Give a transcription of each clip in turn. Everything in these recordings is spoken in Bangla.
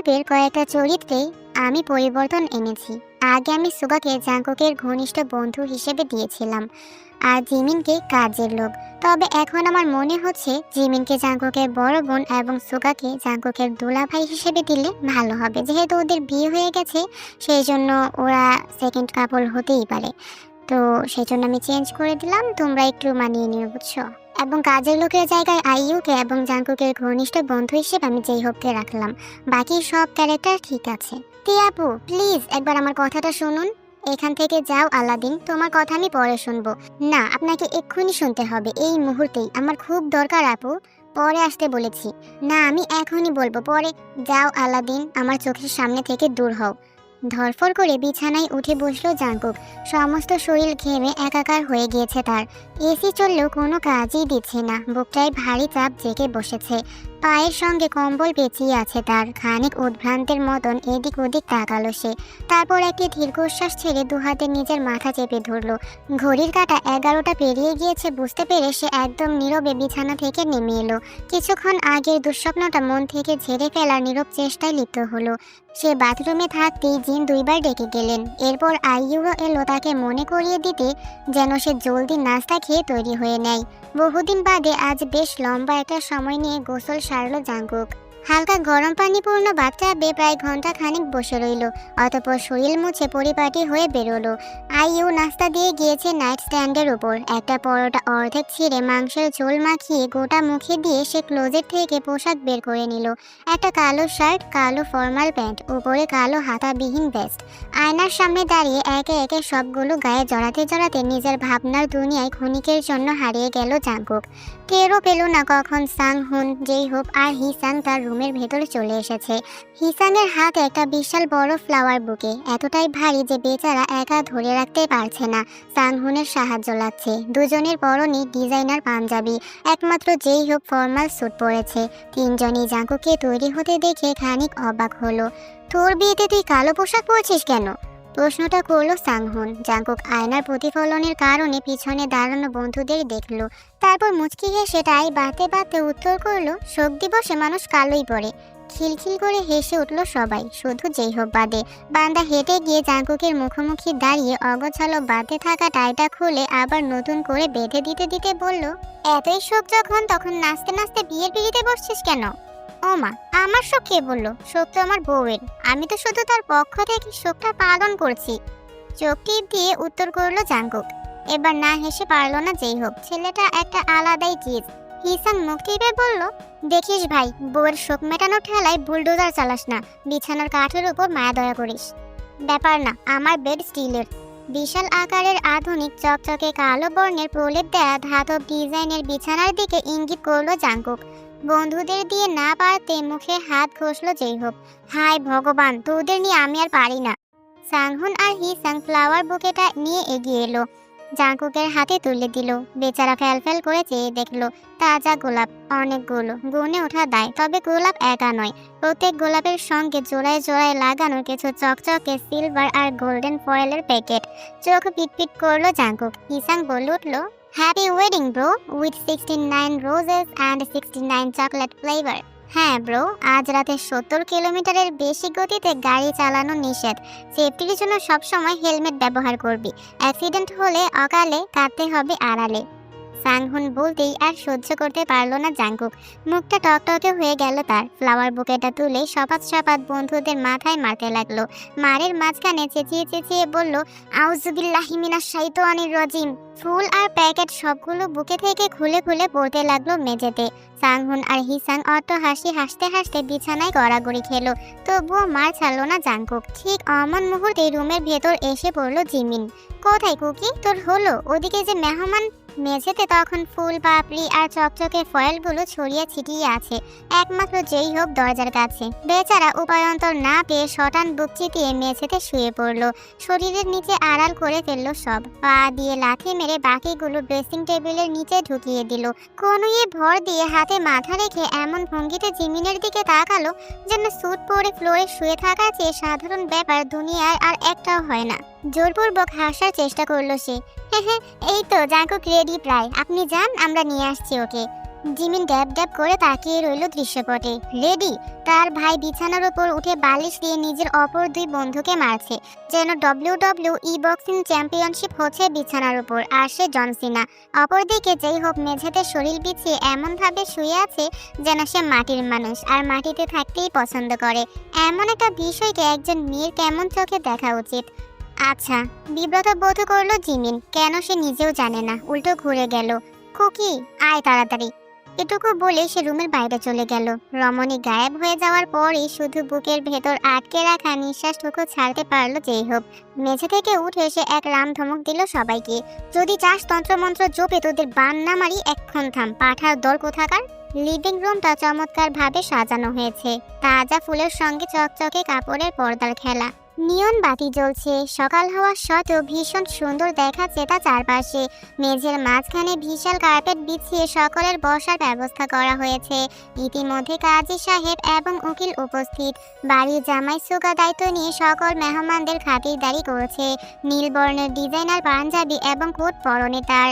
গল্পের কয়েকটা চরিত্রে আমি পরিবর্তন এনেছি। আগে আমি সুগাকে জাঙ্কুকের ঘনিষ্ঠ বন্ধু হিসেবে দিয়েছিলাম, আর জিমিনকে কাজের লোক। তবে এখন আমার মনে হচ্ছে জিমিনকে জাঙ্কুকের বড় বোন এবং সুগাকে জাঙ্কুকের দুলাভাই হিসেবে দিলে ভালো হবে। যেহেতু ওদের বিয়ে হয়ে গেছে, সেই জন্য ওরা সেকেন্ড কাপল হতেই পারে। তো সেই জন্য আমি চেঞ্জ করে দিলাম, তোমরা একটু মানিয়ে নিও, বুঝছো? এবং কাজের লোকের জায়গায় আইইউকে এবং জাঙ্কুকের ঘনিষ্ঠ বন্ধু হিসেবে আমি যেই হোপকে রাখলাম। বাকি সব ক্যারেক্টার ঠিক আছে। টিয়াপু, প্লিজ একবার আমার কথাটা শুনুন। এখান থেকে যাও আলাদিন, তোমার কথা আমি পরে শুনবো। না, আপনাকে এক্ষুনি শুনতে হবে, এই মুহূর্তেই। আমার খুব দরকার আপু, পরে আসতে বলেছি। না, আমি এখনই বলবো, পরে। যাও আলাদিন, আমার চোখের সামনে থেকে দূর হও। ধরফর করে বিছানায় উঠে বসলো জাঙ্কুক। সমস্ত শরীর ঘেমে একাকার হয়ে গিয়েছে তার। এসি চললেও কোনো কাজই দিচ্ছে না, বুকটায় ভারী চাপ জেগে বসেছে। পায়ের সঙ্গে কম্বল পেঁচিয়ে আছে তার। খানিক উদ্ভ্রান্তের মতন এদিক ওদিক তাকালো সে। তারপর একটি দীর্ঘশ্বাস ছেড়ে দুহাতে নিজের মাথা চেপে ধরল। ঘড়ির কাঁটা 11টা পেরিয়ে গিয়েছে বুঝতে পেরে সে একদম নীরবে বিছানা থেকে নেমে এলো। কিছুক্ষণ আগের দুঃস্বপ্নটা মন থেকে ঝেড়ে ফেলার নীরব চেষ্টায় লিপ্ত হলো। সে বাথরুমে থাকতেই জিন দুইবার ডেকে গেলেন। এরপর আইইউরো এলো তাকে মনে করিয়ে দিতে যেন সে জলদি নাস্তা খেয়ে তৈরি হয়ে নেয়। বহুদিন বাদে আজ বেশ লম্বা একটা সময় নিয়ে গোসল সারল জাঙ্কুক। হালকা গরম পানিপূর্ণ বাথটাবে প্রায় ঘন্টা খানিক বসে রইল। অতঃপর শরীর মুছে পরিপাটি হয়ে বেরোলো। আইইউ নাস্তা দিয়ে গিয়েছে নাইট স্ট্যান্ডের উপর। একটা পরোটা অর্ধেক ছিঁড়ে মাংসের ঝোল মাখিয়ে গোটা মুখে দিয়ে সে ক্লোজেট থেকে পোশাক বের করে নিল। একটা কালো শার্ট, কালো ফর্মাল প্যান্ট, উপরে কালো হাতাবিহীন ভেস্ট। আয়নার সামনে দাঁড়িয়ে একে একে সবগুলো গায়ে জড়াতে জড়াতে নিজের ভাবনার দুনিয়ায় ক্ষণিকের জন্য হারিয়ে গেল জাঙ্কুক। টেরও পেল না কখন সাংহুন, যেই হোপ আর হিসাং তার রুমের ভেতরে চলে এসেছে। হিসাংয়ের হাতে একটা বিশাল বড় ফ্লাওয়ার বুকে, এতটাই ভারী যে বেচারা একা ধরে রাখতে পারছে না। সাংহুনের সাহায্য লাগছে। দুজনের পরনে ডিজাইনার পাঞ্জাবি, একমাত্র যেই হোপ ফর্মাল স্যুট পরেছে। তিনজনই জাঙ্কুকে তৈরি হতে দেখে খানিক অবাক হলো। তোর বিয়েতে তুই কালো পোশাক পরছিস কেন? প্রশ্নটা করলো সাংহুন। জাঙ্কুক আয়নার প্রতিফলনের কারণে পিছনে দাঁড়ানো বন্ধুদের দেখলো। তারপর মুচকি হেসে টাই বাঁধতে বাঁধতে উত্তর করলো, শোক দিবসে মানুষ কালোই পরে। খিলখিল করে হেসে উঠল সবাই, শুধু যেই হোক বাদে। বান্দা হেঁটে গিয়ে জাঙ্কুকের মুখোমুখি দাঁড়িয়ে অগোছালো বাঁধতে থাকা টাইটা খুলে আবার নতুন করে বেঁধে দিতে দিতে বলল, এতই শোক যখন, তখন নাচতে নাচতে বিয়ের পিড়িতে বসছিস কেন? ও মা, আমার শোক কে বললো? শোক তো আমার বউয়ের, আমি তো শুধু তার পক্ষ থেকে শোকটা পালন করছি। চোখ টিপ দিয়ে উত্তর করলো জাঙ্কুক। এবার না হেসে পারল না যেই হোক, ছেলেটা একটা আলাদাই চিজ। হিসাং মুখ টিপে বলল, দেখিস ভাই, বউয়ের শোক মেটানোর ঠেলায় বুলডোজার চালাস না, বিছানার কাঠের উপর মায়া দয়া করিস। ব্যাপার না, আমার বেড স্টিলের। বিশাল আকারের আধুনিক চকচকে কালো বর্ণের প্রলেপ দেয়া ধাতব ডিজাইনের বিছানার দিকে ইঙ্গিত করলো জাঙ্কুক। বন্ধুদের দিয়ে না পারতে মুখে হাত ঘষলো যেই হোক। হায় ভগবান, তোদের নিয়ে আমি আর পারি না। সাংহুন আর হিসাং ফ্লাওয়ার বুকেটা নিয়ে এগিয়ে এলো, জাঙ্কুকের হাতে তুলে দিল। বেচারা ফ্যাল করে চেয়ে দেখলো, তাজা গোলাপ অনেকগুলো, গুনে ওঠা দায়। তবে গোলাপ একা নয়, প্রত্যেক গোলাপের সঙ্গে জোড়ায় জোড়ায় লাগানো কিছু চকচকে সিলভার আর গোল্ডেন ফয়েলের প্যাকেট। চোখ পিটপিট করলো জাঙ্কুক। হিসাং বলে উঠলো, happy wedding bro, with 69 roses and 69 chocolate flavour. হ্যাঁ ব্রো, আজ রাতে 70 কিলোমিটারের বেশি গতিতে গাড়ি চালানো নিষেধ। সেফটির জন্য সবসময় হেলমেট ব্যবহার করবি। অ্যাক্সিডেন্ট হলে অকালে কাটতে হবে আড়ালে। সাংহুন বলতেই আর সহ্য করতে পারলো না জাঙ্কুক। মুখটা টকটকে হয়ে গেল তার। ফ্লাওয়ার বুকেটা তুলে সপাত সপাত বন্ধুদের মাথায় মারতে লাগলো। মারের মাঝখানে চেঁচিয়ে চেঁচিয়ে বলল, আউযুবিল্লাহি মিনাশ শাইতানির রাজিম। ফুল আর প্যাকেট সবগুলো বুকে থেকে খুলে খুলে পড়তে লাগলো মেঝেতে। সাংহুন আর হিসাং অট্ট হাসি হাসতে হাসতে বিছানায় গড়াগড়ি খেলো। তবুও মার ছাড়লো না জাঙ্কুক। ঠিক অমন মুহূর্তে রুমের ভেতর এসে পড়লো জিমিন। কোথায় কুকি, তোর হলো? ওদিকে যে মেহমান। মেঝেতে তখন ফুল পাপড়ি আর চকচকে ফয়েলগুলো ছড়িয়ে ছিটিয়ে আছে। একমাত্র যেই হোক দরজার কাছে। বেচারা উপায়ন্তর না পেয়ে শটান বুক চিতিয়ে মেঝেতে শুয়ে পড়লো। শরীরের নিচে আড়াল করে ফেললো সব। পা দিয়ে লাথি মেরে বাকিগুলো ড্রেসিং টেবিলের নিচে ঢুকিয়ে দিল। কনুইয়ে ভর দিয়ে হাতে মাথা রেখে এমন ভঙ্গিতে জিমিনের দিকে তাকালো যেন স্যুট পরে ফ্লোরে শুয়ে থাকার চেয়ে সাধারণ ব্যাপার দুনিয়ায় আর একটাও হয় না। জোরপূর্বক হাসার চেষ্টা করলো সে। হ্যাঁ, এই তো জাঙ্কুক রেডি প্রায়, আপনি যান, আমরা নিয়ে আসছি ওকে। জিমিন ড্যাব ড্যাব করে তাকিয়ে রইল দৃশ্যপটে। রেডি? তার ভাই বিছানার উপর উঠে বালিশ দিয়ে নিজের অপর দুই বন্ধুকে মারছে, যেন WWE বক্সিং চ্যাম্পিয়নশিপ হচ্ছে বিছানার উপর, আর সে জন সিনা। অপরদিকে যেই হোপ মেঝেতে শরীর বিছিয়ে এমন ভাবে শুয়ে আছে যেন সে মাটির মানুষ, আর মাটিতে থাকতেই পছন্দ করে। এমন একটা বিষয়কে একজন মেয়ের কেমন চোখে দেখা উচিত? আচ্ছা, বিব্রত বোধ করলো জিমিন। কেন সে নিজেও জানে না। উল্টো ঘুরে গেল। খুকি, আয় তাড়াতাড়ি। এটুকু বলে সে রুমের বাইরে চলে গেল। রমণী গায়েব হয়ে যাওয়ার পরই শুধু বুকের ভেতর আটকে রাখা নিঃশ্বাসটুকু ছাড়তে পারল যেই হোক। মেঝে থেকে উঠে সে এক রাম ধমক দিল সবাইকে। যদি চাস তন্ত্রমন্ত্র জপে তোদের বান না মারি, এক্ষণ থাম, পাঠার দল কোথাকার। লিভিং রুমটা চমৎকার ভাবে সাজানো হয়েছে। তাজা ফুলের সঙ্গে চকচকে কাপড়ের পর্দার খেলা। নিয়ন বাতি জ্বলছে। সকাল হওয়ার সত্ত্বেও ভীষণ সুন্দর দেখাচ্ছে তা চারপাশে। মেঝের মাঝখানে বিশাল কার্পেট বিছিয়ে সকলের বসার ব্যবস্থা করা হয়েছে। ইতিমধ্যে কাজী সাহেব এবং উকিল উপস্থিত। বাড়ির জামাই সুগা দায়িত্ব নিয়ে সকল মেহমানদের খাতিরদারি করছে। নীল বর্ণের ডিজাইনার পাঞ্জাবি এবং কোট পরনে তার।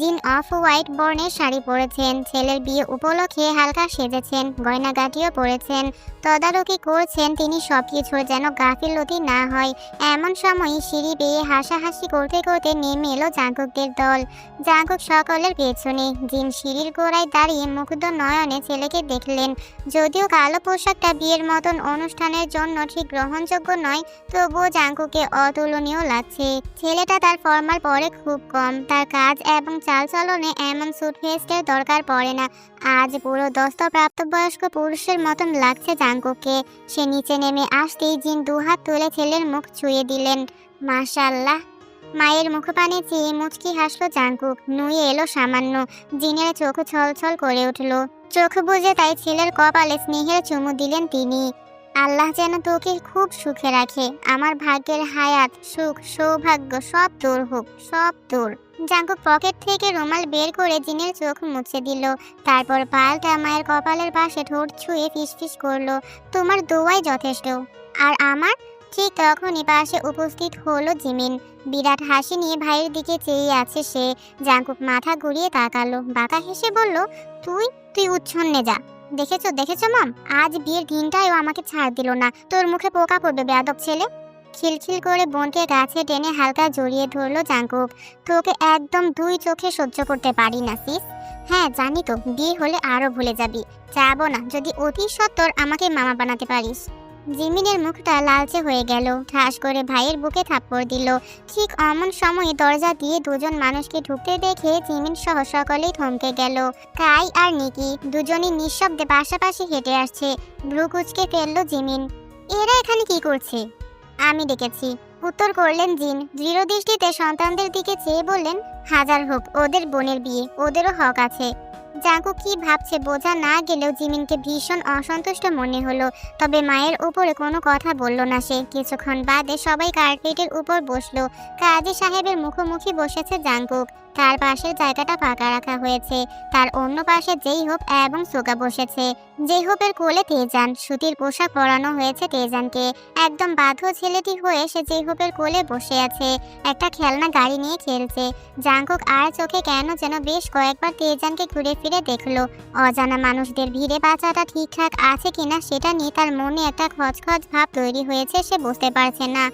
জিন অফ হোয়াইট বর্ণের শাড়ি পরেছেন। ছেলের বিয়ে উপলক্ষে হালকা সেজেছেন, গয়নাগাটিও পরেছেন। তদারকি করছেন তিনি সবকিছুর যেন গাফিলতি না হয়। এমন সময় সিঁড়ি বেয়ে হাসাহাসি করতে করতে নেমে এলো জাঙ্কুকদের দল। জাঙ্কুক সকলের পেছনে। জিন সিঁড়ির গোড়ায় দাঁড়িয়ে মুগ্ধ নয়নে ছেলেকে দেখলেন। যদিও কালো পোশাকটা বিয়ের মতন অনুষ্ঠানের জন্য ঠিক গ্রহণযোগ্য নয়, তবুও জাঙ্কুকে অতুলনীয় লাগছে। ছেলেটা তার ফর্মাল পরে খুব কম। তার কাজ এবং চালচলনে এমন সুটকেসের দরকার পড়ে না। আজ পুরো দস্ত প্রাপ্তবয়স্ক পুরুষের মতন লাগছে জাঙ্কুককে। সে নিচে নেমে আসতেই জিন দুহাত তুলে ছেলের মুখ ছুঁয়ে দিলেন। মাশাআল্লাহ। মায়ের মুখপানে চেয়ে মুচকি হাসলো জাঙ্কুক। নুয়ে এলো সামান্য। জিনের চোখ ছলছল করে উঠল। চোখ বুজে তাই ছেলের কপালে স্নেহের চুমু দিলেন তিনি। আল্লাহ যেন তোকে খুব সুখে রাখে। আমার ভাগ্যের হায়াত, সুখ, সৌভাগ্য সব তোর হোক, সব তোর। জাঙ্কুক পকেট থেকে রুমাল বের করে জিনের চোখ মুছে দিল। তারপর পাল্টা মায়ের কপালের পাশে ঠোঁট ছুঁয়ে ফিসফিস করলো, তোমার দোয়াই যথেষ্ট। আর আমার? ঠিক তখনই পাশে উপস্থিত হলো জিমিন। বিরাট হাসি নিয়ে ভাইয়ের দিকে চেয়ে আছে সে। জাঙ্কুক মাথা ঘুরিয়ে তাকালো, বাঁকা হেসে বলল, তুই তুই উচ্ছন্নে যা। দেখেছো দেখেছো মাম, আজ বিয়ের দিনটাও আমাকে ছাড় দিল না। তোর মুখে পোকা পড়বে বেয়াদব ছেলে। খিলখিল করে বোনকে কাছে টেনে হালকা জড়িয়ে ধরলো জাঙ্কুক। তোকে একদম দুই চোখে সহ্য করতে পারি না সিস। হ্যাঁ জানি তো, বিয়ে হলে আরো ভুলে যাবি। চাবো না যদি অতি সত্বর আমাকে মামা বানাতে পারিস। জিমিনের মুখটা লালচে হয়ে গেল। ঠাস করে ভাইয়ের বুকে থাপ্পড় দিল। ঠিক অমন সময়ে দরজা দিয়ে দুজন মানুষকে ঢুকতে দেখে জিমিন সহ সকলেই থমকে গেল। কাই আর নিকি দুজনই নিঃশব্দে পাশাপাশি হেঁটে আসছে। ভ্রু কুঁচকে ফেললো জিমিন। এরা এখানে কি করছে? আমি ডেকেছি, উত্তর করলেন জিন। দৃঢ় দৃষ্টিতে সন্তানদের দিকে চেয়ে বললেন, হাজার হোক ওদের বোনের বিয়ে, ওদেরও হক আছে। জাঙ্কুক কি ভাবছে বোঝা না গেলেও জিমিনকে ভীষণ অসন্তুষ্ট মনে হলো। তবে মায়ের উপরে কোনো কথা বলল না সে। কিছুক্ষণ বাদে সবাই কার্পেটের উপর বসলো। কাজী সাহেবের মুখোমুখি বসেছে জাঙ্কুক। তার পাশের জায়গাটা ফাঁকা রাখা হয়েছে। তার অন্য পাশে যেই হোপ এবং সুগা বসেছে। যেই হোপের কোলে তেজান। সুতির পোশাক পরানো হয়েছে তেজানকে। একদম বাধ্য ছেলেটি হয়ে সে যেই হোপের কোলে বসে আছে। একটা খেলনা গাড়ি নিয়ে খেলছে। জাঙ্কুক আর চোখে কেন যেন বেশ কয়েকবার তেজানকে ঘুরে ফিরে দেখলো। অজানা মানুষদের ভিড়ে বাঁচাটা ঠিকঠাক আছে কিনা সেটা নিয়ে তার মনে একটা খচখচ ভাব তৈরি হয়েছে। সে বুঝতে পারছে না।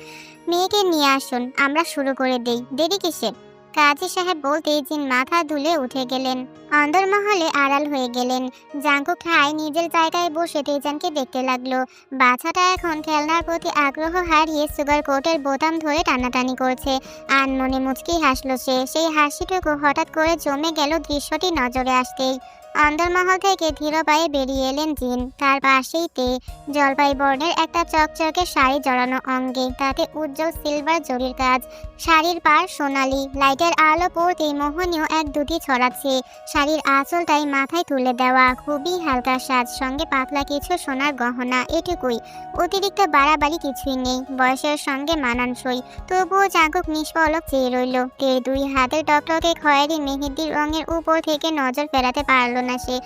মেয়েকে নিয়ে আসুন, আমরা শুরু করে দেই, দেরি কিসের? কাজী সাহেব বলতেই জিন মাথা দুলে উঠে গেলেন। অন্দরমহলে আড়াল হয়ে গেলেন। জাঙ্কুক খায় নিজের জায়গায় বসে তেজানকে দেখতে লাগলো। বাচ্চাটা এখন খেলনার প্রতি আগ্রহ হারিয়ে সুগার কোটের বোতাম ধরে টানাটানি করছে। আনমনে মুচকি হাসলো সে। সেই হাসিটুকু হঠাৎ করে জমে গেল দৃশ্যটি নজরে আসতেই। অন্দরমহল থেকে ধীর পায়ে বেরিয়ে এলেন জিন। তার পাশেই জলপাই বর্ণের একটা চকচকে শাড়ি জড়ানো অঙ্গে, তাতে উজ্জ্বল সিলভার জরির কাজ। শাড়ির পাড় সোনালি, লাইটের আলো পড়তেই মোহনীয় এক দুটি ছড়াচ্ছে। শাড়ির আঁচলটাই মাথায় তুলে দেওয়া, খুবই হালকা সাজ, সঙ্গে পাতলা কিছু সোনার গহনা, এটুকুই। অতিরিক্ত বাড়াবাড়ি কিছুই নেই, বয়সের সঙ্গে মানানসই। তবুও জাঙ্কুক নিষ্পলক চেয়ে রইল। তের দুই হাতের টকটকে খয়েরি মেহেদির রঙের উপর থেকে নজর ফেরাতে পারল না সে।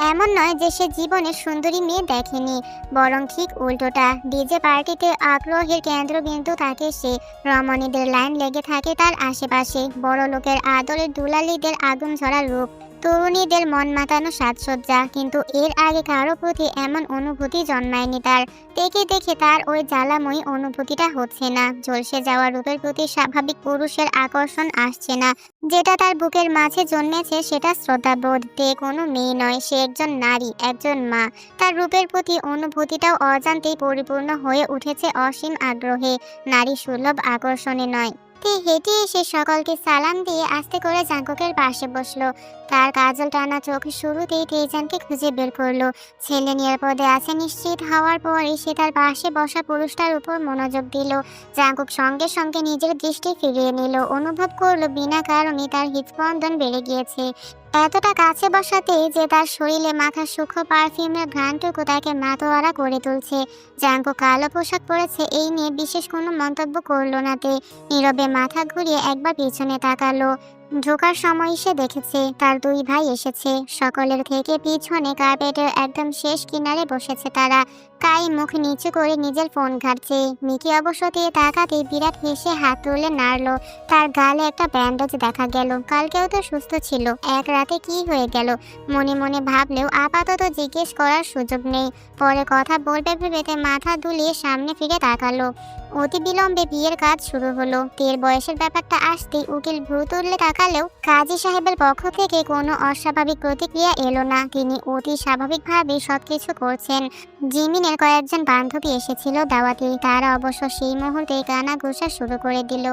এমন নয় যে সে জীবনে সুন্দরী মেয়ে দেখেনি, বরং ঠিক উল্টোটা। ডিজে পার্টিতে আগ্রহের কেন্দ্রবিন্দু থাকে সে। রমণীদের লাইন লেগে থাকে তার আশেপাশে। বড় লোকের আদরের দুলালিদের আগুন ঝরা রূপ। তরুণীদের মন মাতানো সাজসজ্জা, কিন্তু এর আগে কারো প্রতি এমন অনুভূতি জন্মায়নি তার। দেখে দেখে তার ওই জ্বালাময়ী অনুভূতিটা হচ্ছে না, ঝলসে যাওয়া রূপের প্রতি স্বাভাবিক পুরুষের আকর্ষণ আসছে না। যেটা তার বুকের মাঝে জন্মেছে সেটা শ্রদ্ধাবোধ, তে কোনো মেয়ে নয়, সে একজন নারী, একজন মা। তার রূপের প্রতি অনুভূতিটাও অজান্তেই পরিপূর্ণ হয়ে উঠেছে অসীম আগ্রহে, নারী সুলভ আকর্ষণে নয়। তে হেঁটে এসে সকলকে সালাম দিয়ে আস্তে করে জাঙ্কুকের পাশে বসলো। তার কাজল টানা চোখ শুরুতেই তেজানকে খুঁজে বের করলো। ছেলে নিরাপদে আছে নিশ্চিত হওয়ার পরই সে তার পাশে বসা পুরুষটার উপর মনোযোগ দিল। জাঙ্কুক সঙ্গে সঙ্গে নিজের দৃষ্টি ফিরিয়ে নিল, অনুভব করলো বিনা কারণে তার হৃদস্পন্দন বেড়ে গিয়েছে। এতটা কাছে বসাতেই যে তার শরীরে মাথার সূক্ষ্ম পারফিউমের ঘ্রাণটুকু তাকে মাতোয়ারা করে তুলছে। জাঙ্কুক কালো পোশাক পরেছে এই নিয়ে বিশেষ কোনো মন্তব্য করলো না তে। নীরবে মাথা ঘুরিয়ে একবার পিছনে তাকালো। ঢোকার সময় সে দেখেছে তার দুই ভাই এসেছে। সকলের থেকে পিছনে কার্পেটের একদম শেষ কিনারে বসেছে তারা। কাই মুখ নিচু করে নিজের ফোন ঘাটছে। মিকি অবশ্য দিয়ে তাকাতে বিরাট হেসে হাত তুলে নাড়ল। তার গালে একটা ব্যান্ডেজ দেখা গেল। কালকেও তো সুস্থ ছিল, এক রাতে কি হয়ে গেল? মনে মনে ভাবলেও আপাতত জিজ্ঞেস করার সুযোগ নেই। পরে কথা বলবে ভেবেতে মাথা দুলিয়ে সামনে ফিরে তাকালো। অতি বিলম্বে বিয়ের কাজ শুরু হলো। তের বয়সের ব্যাপারটা আসতেই উকিল ভ্রু তুললে তাকালেও কাজী সাহেবের পক্ষ থেকে কোনো অস্বাভাবিক প্রতিক্রিয়া এলো না। তিনি অতি স্বাভাবিকভাবে সবকিছু করছেন। জিমিনের কয়েকজন বান্ধবী এসেছিল দাওয়াতে, তারা অবশ্য সেই মুহূর্তে কানা ঘুষা শুরু করে দিল।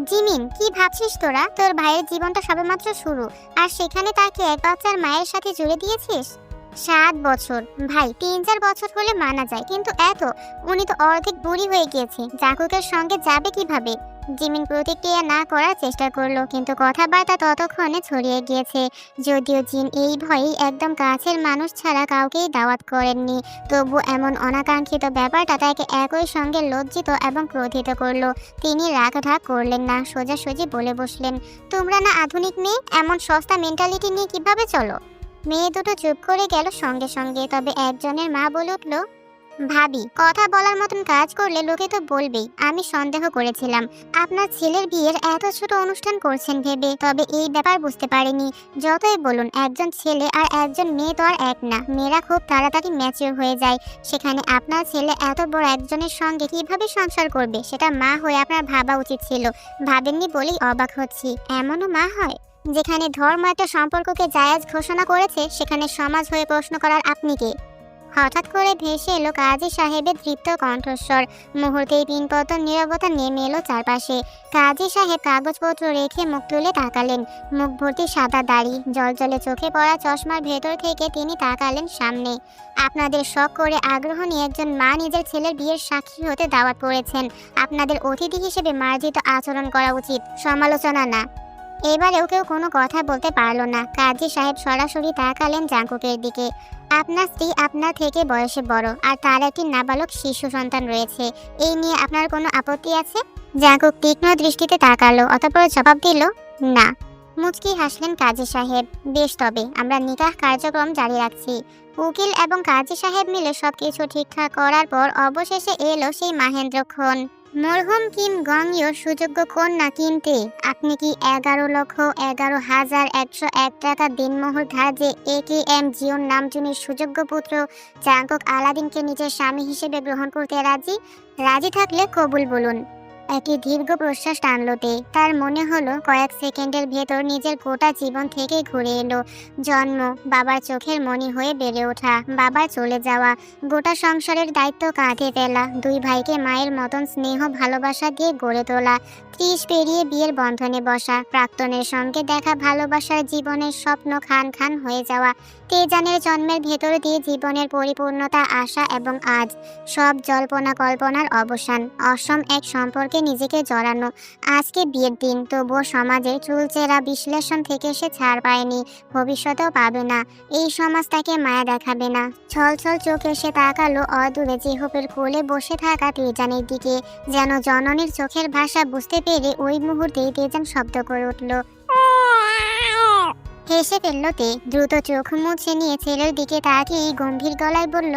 জিমিন, কি ভাবছিস তোরা? তোর ভাইয়ের জীবনটা সবেমাত্র শুরু, আর সেখানে তাকে এক বাচ্চার মায়ের সাথে জুড়ে দিয়েছিস। 7 বছর ভাই, 3-4 বছর হলে মানা যায়, কিন্তু এত? উনি তো অর্ধেক বুড়ি হয়ে গিয়েছে, জাঙ্কুকের সঙ্গে যাবে কিভাবে? জিমিন প্রতিক্রিয়া না করার চেষ্টা করলো, কিন্তু কথাবার্তা ততক্ষণে ছড়িয়ে গিয়েছে। যদিও জিন এই ভয়েই একদম কাছের মানুষ ছাড়া কাউকেই দাওয়াত করেননি, তবু এমন অনাকাঙ্ক্ষিত ব্যাপারটা তাকে একই সঙ্গে লজ্জিত এবং ক্রোধিত করলো। তিনি রাগ ঢাক করলেন না, সোজাসুজি বলে বসলেন, তোমরা না আধুনিক মেয়ে, এমন সস্তা মেন্টালিটি নিয়ে কিভাবে চলো? মেয়ে দুটো চুপ করে গেল সঙ্গে সঙ্গে। তবে একজনের মা বলে উঠল, ভাবি, কথা বলার মতন কাজ করলে লোকে তো বলবেই। আমি সন্দেহ করেছিলাম আপনার ছেলের বিয়ের এত ছোট অনুষ্ঠান করছেন ভেবে, তবে এই ব্যাপার বুঝতে পারিনি। যতই বলুন একজন ছেলে আর একজন মেয়ে তো আর এক না, মেয়েরা খুব তাড়াতাড়ি ম্যাচিওর হয়ে যায়। সেখানে আপনার ছেলে এত বড় একজনের সঙ্গে কিভাবে সংসার করবে সেটা মা হয়ে আপনার ভাবা উচিত ছিল। ভাবেননি বলেই অবাক হচ্ছি। এমনও মা হয় যেখানে ধর্ম একটা সম্পর্ককে জায়েজ ঘোষণা করেছে, সেখানে সমাজ হয়ে প্রশ্ন করার আপনি কে? হঠাৎ করে ভেসে এলো কাজী সাহেবের তৃপ্ত কণ্ঠস্বর। মুহূর্তেই পিনপতন নীরবতা নেমে এলো চারপাশে। কাজী সাহেব কাগজপত্র রেখে মুখ তুলে তাকালেন। মুখ ভর্তি সাদা দাড়ি, জলজলে চোখে পড়া চশমার ভেতর থেকে তিনি তাকালেন সামনে। আপনাদের শখ করে আগ্রহ নিয়ে একজন মা নিজের ছেলের বিয়ের সাক্ষী হতে দাওয়াত করেছেন। আপনাদের অতিথি হিসেবে মার্জিত আচরণ করা উচিত, সমালোচনা না। এবারেও কেউ কোনো কথা বলতে পারলো না। কাজী সাহেব সরাসরি তাকালেন জাঙ্কুকের দিকে। আপনার স্ত্রী আপনার থেকে বয়সে বড়, আর তার একটি নাবালক শিশু সন্তান রয়েছে। এই নিয়ে আপনার কোনো আপত্তি আছে? জাঙ্কুক তীক্ষ্ণ দৃষ্টিতে তাকালো, অতঃপর জবাব দিল, না। মুচকি হাসলেন কাজী সাহেব। বেশ, তবে আমরা নিকাহ কার্যক্রম জারি রাখছি। উকিল এবং কাজী সাহেব মিলে সবকিছু ঠিকঠাক করার পর অবশেষে এলো সেই মাহেন্দ্রক্ষণ। মরহুম কিম গংইও সুযোগ্য কন্যা কিনতে আপনি কি 11,11,101 টাকা দিনমোহর ধার্যে AKM জিওন নামজুনির সুযোগ্য পুত্র জাঙ্কুক আলাদিনকে নিজের স্বামী হিসেবে গ্রহণ করতে রাজি? রাজি থাকলে কবুল বলুন। একটি দীর্ঘ প্রশ্বাস টানলো তে। তার মনে হলো কয়েক সেকেন্ডের ভেতর নিজের গোটা জীবন থেকে ঘুরে এলো। জন্ম, বাবার চোখের মণি হয়ে বেড়ে ওঠা, বাবার চলে যাওয়া, গোটা সংসারের দায়িত্ব কাঁধে ফেলা, দুই ভাইকে মায়ের মতন স্নেহ ভালোবাসা দিয়ে গড়ে তোলা, 30 পেরিয়ে বিয়ের বন্ধনে বসা, প্রাক্তনের সঙ্গে দেখা ভালোবাসার জীবনের স্বপ্ন খান খান হয়ে যাওয়া, তেজানের জন্মের ভেতর দিয়ে জীবনের পরিপূর্ণতা আসা, এবং আজ সব জল্পনা কল্পনার অবসান, অসম এক সম্পর্কে নিজেকে জড়ানো। আজকে বিয়ের দিন, তবুও সমাজের চুলচেরা বিশ্লেষণ থেকে সে ছাড় পায়নি, ভবিষ্যতেও পাবে না। এই সমাজ তাকে মায়া দেখাবে না। ছলছল চোখে সে তাকালো অদূরে জেহপের কোলে বসে থাকা তেজানের দিকে। যেন জননীর চোখের ভাষা বুঝতে পেরে ওই মুহূর্তেই তেজান শব্দ করে উঠল। হেসে ফেলল তে। দ্রুত চোখ মুছে নিয়ে ছেলের দিকে তাকিয়ে গম্ভীর গলায় বলল,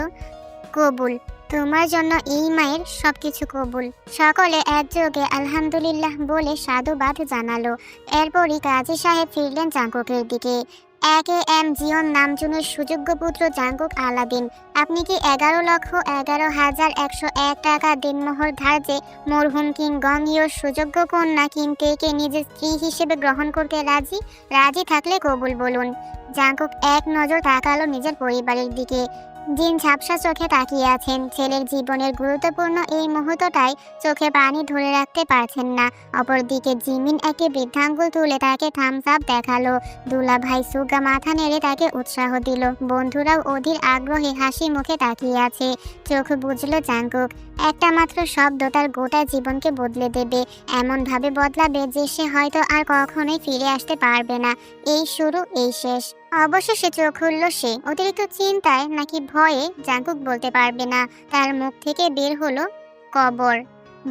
কবুল। তোমার জন্য এই মায়ের সবকিছু কবুল। সকলে একযোগে আলহামদুলিল্লাহ বলে সাধুবাদ জানালো। এরপরই কাজী সাহেব ফিরলেন জাঙ্কুকের দিকে। AKM জিওন নামজনের সুযোগ্য পুত্র জাঙ্কুক আলাদিন, আপনি কি 11,11,101 টাকা দিনমোহর ধার্যে মরহুম কিং গং ইয়োর সুযোগ্য কন্যা কিং তেকে নিজের স্ত্রী হিসেবে গ্রহণ করতে রাজি? রাজি থাকলে কবুল বলুন। জাঙ্কুক এক নজর তাকালো নিজের পরিবারের দিকে। জিন ঝাপসা চোখে তাকিয়ে আছেন। ছেলের জীবনের গুরুত্বপূর্ণ এই মুহূর্তটাই চোখে পানি ধরে রাখতে পারছেন না। অপরদিকে জিমিন একটি বৃদ্ধাঙ্গুল তুলে তাকে থামস আপ দেখালো। দুলাভাই সুগা মাথা নেড়ে তাকে উৎসাহ দিল। বন্ধুরাও অধীর আগ্রহে হাসি মুখে তাকিয়ে আছে। চোখ বুঝলো জাঙ্কুক, একটা মাত্র শব্দ তার গোটা জীবনকে বদলে দেবে, এমনভাবে বদলাবে যে সে হয়তো আর কখনোই ফিরে আসতে পারবে না। এই শুরু, এই শেষ। অবশেষে চোখ খুলল সে। অতিরিক্ত চিন্তায় নাকি ভয়ে জাঙ্কুক বলতে পারবে না, তার মুখ থেকে বের হলো কবর।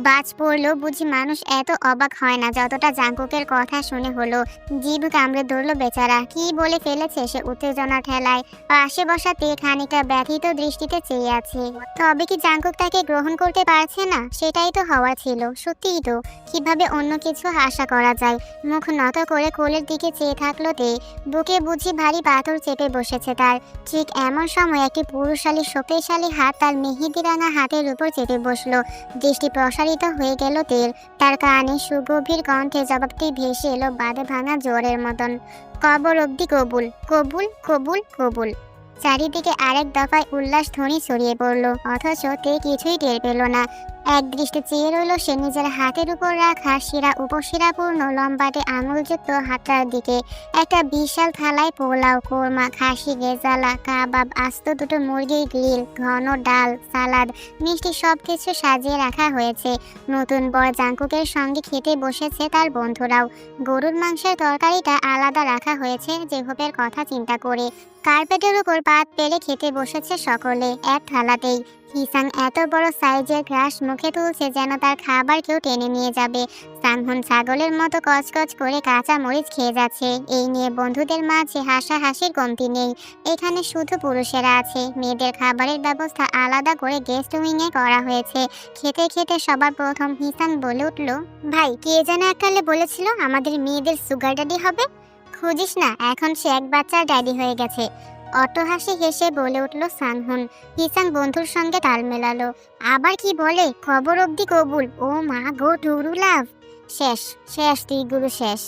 বাজ পড়লো বুঝি মানুষ এত অবাক হয় না যতটা জাঙ্কুকের কথা শুনে হলো। জিভ কামড়ে ধরলো বেচারা। কি বলে ফেলেছে সে উত্তেজনা ঠেলায়। পাশে বসা তে খানিকটা ব্যথিত দৃষ্টিতে চেয়ে আছে। তবে কি জাঙ্কুক তাকে গ্রহণ করতে পারছে না? সেটাই তো হওয়া ছিল। সত্যিই তো, কিভাবে অন্য কিছু আশা করা যায়। মুখ নত করে কোলের দিকে চেয়ে থাকলো তে। বুকে বুঝি ভারী পাথর চেপে বসেছে তার। ঠিক এমন সময় একটি পুরুষালী শক্তিশালী হাত তার মেহেদি রাঙা হাতের উপর চেপে বসলো। দৃষ্টি প্রসারিত হয়ে গেল তের। তার কানে সুগভীর কণ্ঠে জবাবটি ভেসে এলো বাঁধে ভাঙা জোরের মতন। কবর অবধি কবুল, কবুল, কবুল, কবুল। চারিদিকে আরেক দফায় উল্লাস ধ্বনি ছড়িয়ে পড়ল, অথচ তে কিছুই টের পেল না। এক দৃষ্টি চেয়ে রইল সে নিজের হাতের উপর রাখা শিরা উপশিরাপূর্ণ লম্বাটে আঙুলযুক্ত হাতটার দিকে। একটা বিশাল থালায় পোলাও, কোরমা, খাসি রেজালা, কাবাব, আস্ত দুটো মুরগির গ্রিল, ঘন ডাল, সালাদ, মিষ্টি সবকিছু সাজিয়ে রাখা হয়েছে। নতুন বর জাঙ্কুকের সঙ্গে খেতে বসেছে তার বন্ধুরাও। গরুর মাংসের তরকারিটা আলাদা রাখা হয়েছে জেহবের কথা চিন্তা করে। কার্পেটের উপর পাত পেরে খেতে বসেছে সকলে এক থালাতেই। হিসাং এত বড় সাইজের গ্রাস মুখে তুলছে যেন তার খাবার কেউ টেনে নিয়ে যাবে। সাংহুন ছাগলের মতো কচকচ করে কাঁচা মরিচ খেয়ে যাচ্ছে। এই নিয়ে বন্ধুদের মাঝে হাসাহাসির কমতি নেই। এখানে শুধু পুরুষেরা আছে। মেয়েদের খাবারের ব্যবস্থা আলাদা করে গেস্ট উইংয়ে করা হয়েছে। খেতে খেতে সবার প্রথম হিসাং বলে উঠল, ভাই, কে যেন এককালে বলেছিল আমাদের মেয়েদের সুগার ড্যাডি হবে? খুঁজিস না, এখন সে এক বাচ্চার ড্যাডি হয়ে গেছে। অট্টহাসি হেসে বলে উঠল সাংহুন। হিসাং বন্ধুর সঙ্গে তাল মেলালো। আবার কি বলে? খবর অবধি কবুল। ও মা গো, টুরু লাভ। শেষ, শেষ, তুই গুরু শেষ।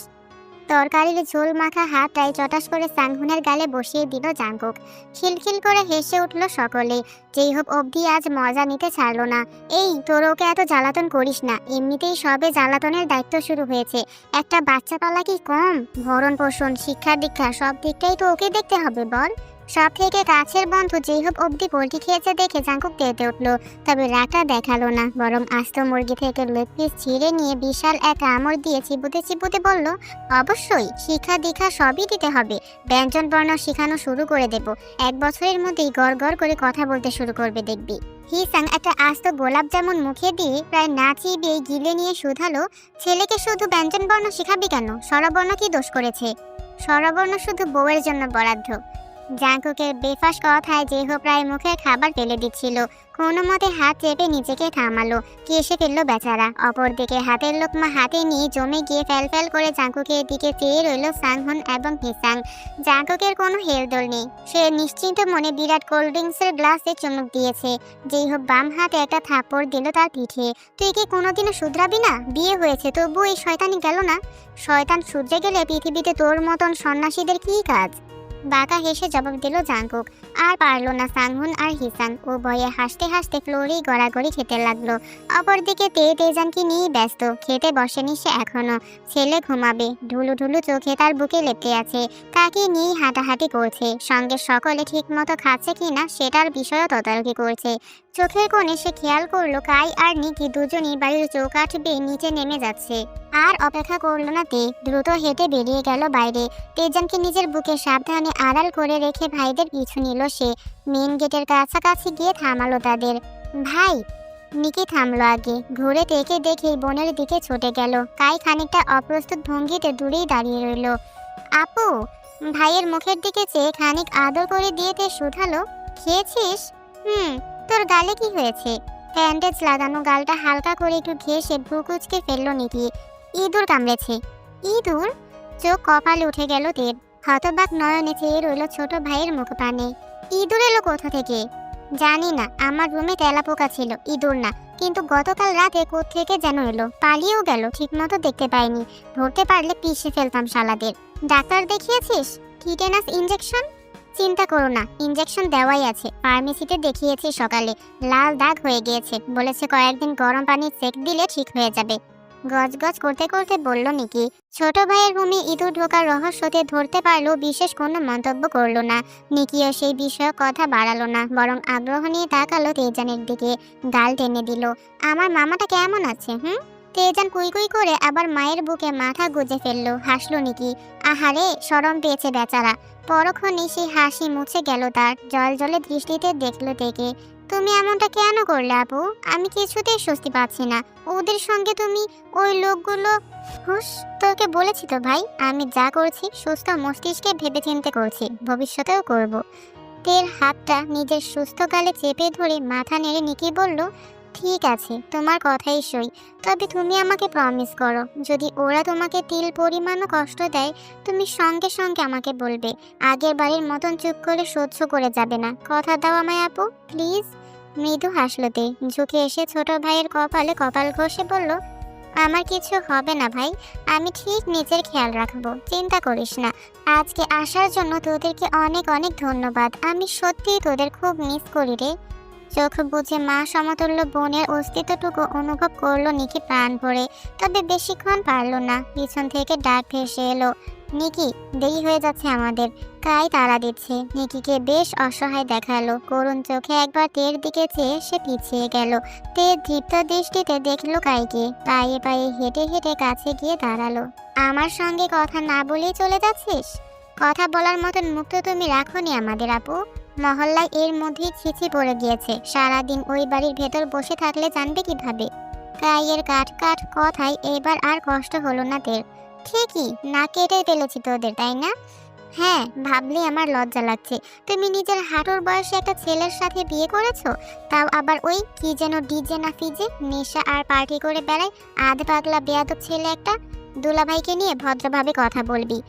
তরকারির ঝোল মাখা হাতটাই চটাস করে সাংহুনের গালে বসিয়ে দিল জাঙ্কুক। খিলখিল করে হেসে উঠল সকলে। যেই হোক অবধি আজ মজা নিতে ছাড়লো না। এই, তোর ওকে এত জ্বালাতন করিস না। এমনিতেই সবে জ্বালাতনের দায়িত্ব শুরু হয়েছে। একটা বাচ্চা পালা কি কম? ভরণ পোষণ, শিক্ষা দীক্ষা সব দিকটাই তো ওকে দেখতে হবে বল। সব থেকে কাছের বন্ধু যেই হোক অবধি পোল্ট্রি খেয়েছে দেখে জাঙ্কুক তেতে উঠলো। তবে রাগটা দেখালো না, বরং আস্ত মুরগি থেকে লেগ পিস ছিঁড়ে নিয়ে বিশাল এক কামড় দিয়ে চিবুতে চিবুতে বলল, অবশ্যই শিক্ষা দীক্ষা সবই দিতে হবে। ব্যঞ্জন বর্ণ শেখানো শুরু করে দেব। 1 বছরের মধ্যেই গড় গড় করে কথা বলতে শুরু করবে দেখবি। হিসাং একটা আস্ত গোলাপ জামুন মুখে দিয়ে প্রায় না চিবিয়ে গিলে নিয়ে শুধালো, ছেলেকে শুধু ব্যঞ্জন বর্ণ শেখাবি কেন? স্বরবর্ণ কি দোষ করেছে? স্বরবর্ণ শুধু বউয়ের জন্য বরাদ্দ। জাঙ্কুকের বেফাস কথায় যেহ প্রায় মুখে খাবার ফেলে দিচ্ছিল। কোনো মতে হাত চেপে নিজেকে থামালো। কেসে ফেললো বেচারা। অপরদিকে হাতের লোকমা হাতে নিয়ে জমে গিয়ে ফ্যাল করে জাঙ্কুকের দিকে চেয়ে রইল সাংহুন এবং হিসাং। জাঙ্কুকের কোনো হেলদোল নেই। সে নিশ্চিন্ত মনে বিরাট কোল্ড ড্রিঙ্কসের গ্লাসে চুমুক দিয়েছে। যেই হোক বাম হাতে একটা থাপ্পড় দিল তার পিঠে। তুই কি কোনোদিনও শুধরাবি না? বিয়ে হয়েছে তবু এই শয়তানি গেল না? শয়তান শুধরে গেলে পৃথিবীতে তোর মতন সন্ন্যাসীদের কী কাজ? বাঁকা হেসে জবাব দিল জাঙ্কুক। আর পারল না সাংহুন আর হিসাং। ও ভয়ে হাসতে হাসতে ফ্লোরেই গড়াগড়ি খেতে লাগলো। অপরদিকে তেজানকে নিয়ে ব্যস্ত। খেতে বসেনি সে এখনো। ছেলে ঘুমাবে। ঢুলু ঢুলু চোখে তার বুকে লেপটে আছে। তাকে নিয়েই হাঁটাহাঁটি করছে। সঙ্গে সকলে ঠিক মতো খাচ্ছে কিনা সেটার বিষয়ও তদারকি করছে। চোখের কোণে সে খেয়াল করলো কাই আর নিকি দুজনই বাড়ির চৌকাঠ বেয়ে নিচে নেমে যাচ্ছে। আর অপেক্ষা করলো না তে, দ্রুত হেঁটে বেরিয়ে গেল বাইরে। তেজানকে নিজের বুকে সাবধানে আড়াল করে রেখে ভাইদের পিছু নিল সে। মেন গেটের কাছাকাছি গিয়ে থামালো তাদের। ভাই! নিকি থামলো আগে। ঘুরে তেকে দেখে বোনের দিকে ছুটে গেল। কাই খানিকটা অপ্রস্তুত ভঙ্গিতে দূরেই দাঁড়িয়ে রইল। আপু! ভাইয়ের মুখের দিকে চেয়ে খানিক আদর করে দিয়ে তে শুধালো, খেয়েছিস? তোর গালে কি হয়েছে? ব্যান্ডেজ লাগানো গালটা হালকা করে একটু ঘেঁষে ভ্রু কুঁচকে ফেললো নিকি। ইঁদুর কামড়েছে। ইঁদুর? চোখ কপালে উঠে গেল তের। হতবাক নয়নে চেয়ে রইল ছোট ভাইয়ের মুখ পানে। ইঁদুর এলো কোথা থেকে? জানি না, আমার রুমে তেলাপোকা ছিল, ইঁদুর না। কিন্তু গতকাল রাতে কোত্থেকে যেন এলো, পালিয়েও গেল, ঠিকমতো দেখতে পাইনি। ধরতে পারলে পিষে ফেলতাম শালাদের। ডাক্তার দেখিয়েছিস? Tetanus injection? চিন্তা করো না, ইনজেকশন দেওয়াই আছে, ফার্মেসিতে দেখিয়েছি সকালে। লাল দাগ হয়ে গিয়েছে, বলেছে কয়েকদিন গরম পানি সেক দিলে ঠিক হয়ে যাবে। গজগজ করতে করতে বলল নিকি। ছোট ভাইয়ের রুমে ইঁদুর ঢোকার রহস্যতে ধরতে পারলেও বিশেষ কোনো মন্তব্য করলো না। নিকিও সেই বিষয়ে কথা বাড়ালো না, বরং আগ্রহ নিয়ে তাকালো তেজানের দিকে। গাল টেনে দিল। আমার মামাটা কেমন আছে? তেজান কুই কুই করে আবার মায়ের বুকে মাথা গুজে ফেললো। হাসলো নিকি। আহারে, শরম পেয়েছে বেচারা। পরক্ষণে সেই হাসি মুছে গেল তার। জল জলে দৃষ্টিতে দেখলো তেকে। তুমি এমনটা কেন করলে আপু? আমি কিছুতেই স্বস্তি পাচ্ছি না। ওদের সঙ্গে তুমি, ওই লোকগুলো। হুস, তোকে বলেছি তো ভাই, আমি যা করছি সুস্থ মস্তিষ্কে ভেবেচিন্তে করছি, ভবিষ্যতেও করব। তের হাতটা নিজের সুস্থ গালে চেপে ধরে মাথা নেড়ে নিকি বলল, ঠিক আছে, তোমার কথাই সই। তবে তুমি আমাকে প্রমিস করো, যদি ওরা তোমাকে তিল পরিমাণও কষ্ট দেয়, তুমি সঙ্গে সঙ্গে আমাকে বলবে। আগের বাড়ির মতন চুপ করে সহ্য করে যাবে না। কথা দাও আমায় আপু, প্লিজ। মৃদু হাসলতে ঝুঁকে এসে ছোট ভাইয়ের কপালে কপাল ঘষে বলল, আমার কিছু হবে না ভাই, আমি ঠিক নিজের খেয়াল রাখবো, চিন্তা করিস না। আজকে আসার জন্য তোদেরকে অনেক অনেক ধন্যবাদ। আমি সত্যিই তোদের খুব মিস করি রে। চোখ বুঝে মা সমতুল্য বোনের অস্তিত্বটুকু অনুভব করলো নিকি প্রাণ ভরে। তবে বেশিক্ষণ পারল না, পিছন থেকে ডাক ভেসে এলো, নিকি, দেরি হয়ে যাচ্ছে আমাদের। কাই তাড়া দিচ্ছে। নিকিকে বেশ অসহায় দেখালো। করুণ চোখে একবার তের দিকে চেয়ে সে পিছিয়ে গেল। তে দীপ্ত দৃষ্টিতে দেখলো কাইকে। পায়ে পায়ে হেঁটে হেঁটে কাছে গিয়ে দাঁড়ালো। আমার সঙ্গে কথা না বলেই চলে যাচ্ছিস? কথা বলার মতন মুখ তো তুমি রাখোনি আমাদের আপু। মহল্লায় এর মধ্যেই ছিছি পড়ে গিয়েছে। সারাদিন ওই বাড়ির ভেতর বসে থাকলে জানবে কিভাবে? কাইয়ের কাট কাট কথায় এবার আর কষ্ট হলো না তের। ঠিকই, না কেটে ফেলেছি তোদের, তাই না? হ্যাঁ, ভাবলে আমার লজ্জা লাগছে। তুমি নিজের হাঁটুর বয়সে একটা ছেলের সাথে বিয়ে করেছো, তাও আবার ওই কি যেন ডিজে না ফিজে, নেশা আর পার্টি করে বেড়ায় আধ পাগলা বেয়াদব ছেলে একটা। দুলাভাইকে নিয়ে ভদ্রভাবে কথা বলবি।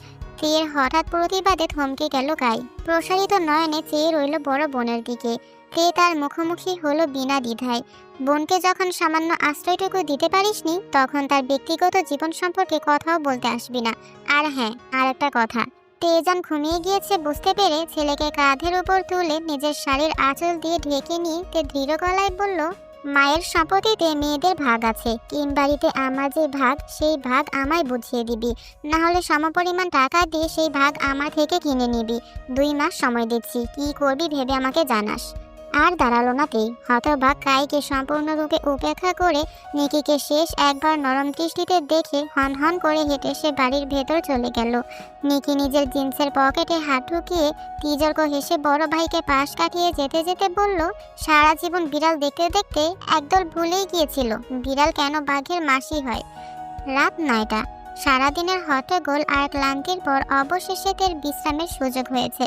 তের হঠাৎ প্রতিবাদে থমকে গেল কাই। প্রসারিত নয়নে চেয়ে রইল বড় বোনের দিকে। তে তার মুখোমুখি হলো বিনা দ্বিধায়। বোনকে যখন সামান্য আশ্রয়টুকু দিতে পারিসনি, তখন তার ব্যক্তিগত জীবন সম্পর্কে কথাও বলতে আসবি না। আর হ্যাঁ, আর একটা কথা, তেজান ঘুমিয়ে গিয়েছে বুঝতে পেরে ছেলেকে কাঁধের উপর তুলে নিজের শাড়ির আঁচল দিয়ে ঢেকে নিয়ে তে দৃঢ় গলায় বলল, মায়ের সম্পত্তিতে মেয়েদের ভাগ আছে। কিংবাড়িতে আমার যে ভাগ, সেই ভাগ আমায় বুঝিয়ে দিবি। না হলে সমপরিমাণ টাকা দিয়ে সেই ভাগ আমার থেকে কিনে নিবি। 2 মাস সময় দিচ্ছি, কি করবি ভেবে আমাকে জানাস। আর দাঁড়ালো না তেই। হতবাক কাইকে সম্পূর্ণরূপে উপেক্ষা করে নিকিকে শেষ একবার নরম দৃষ্টিতে দেখে হন হন করে হেঁটে সে বাড়ির ভেতর চলে গেল। নিকি নিজের জিন্সের পকেটে হাত ঢুকিয়ে তির্যক হেসে বড় ভাইকে পাশ কাটিয়ে যেতে যেতে বলল, সারা জীবন বিড়াল দেখতে দেখতে একদল ভুলেই গিয়েছিল বিড়াল কেন বাঘের মাসি হয়। রাত 9টা। সারাদিনের হট্টগোল আর ক্লান্তির পর অবশেষে তের বিশ্রামের সুযোগ হয়েছে।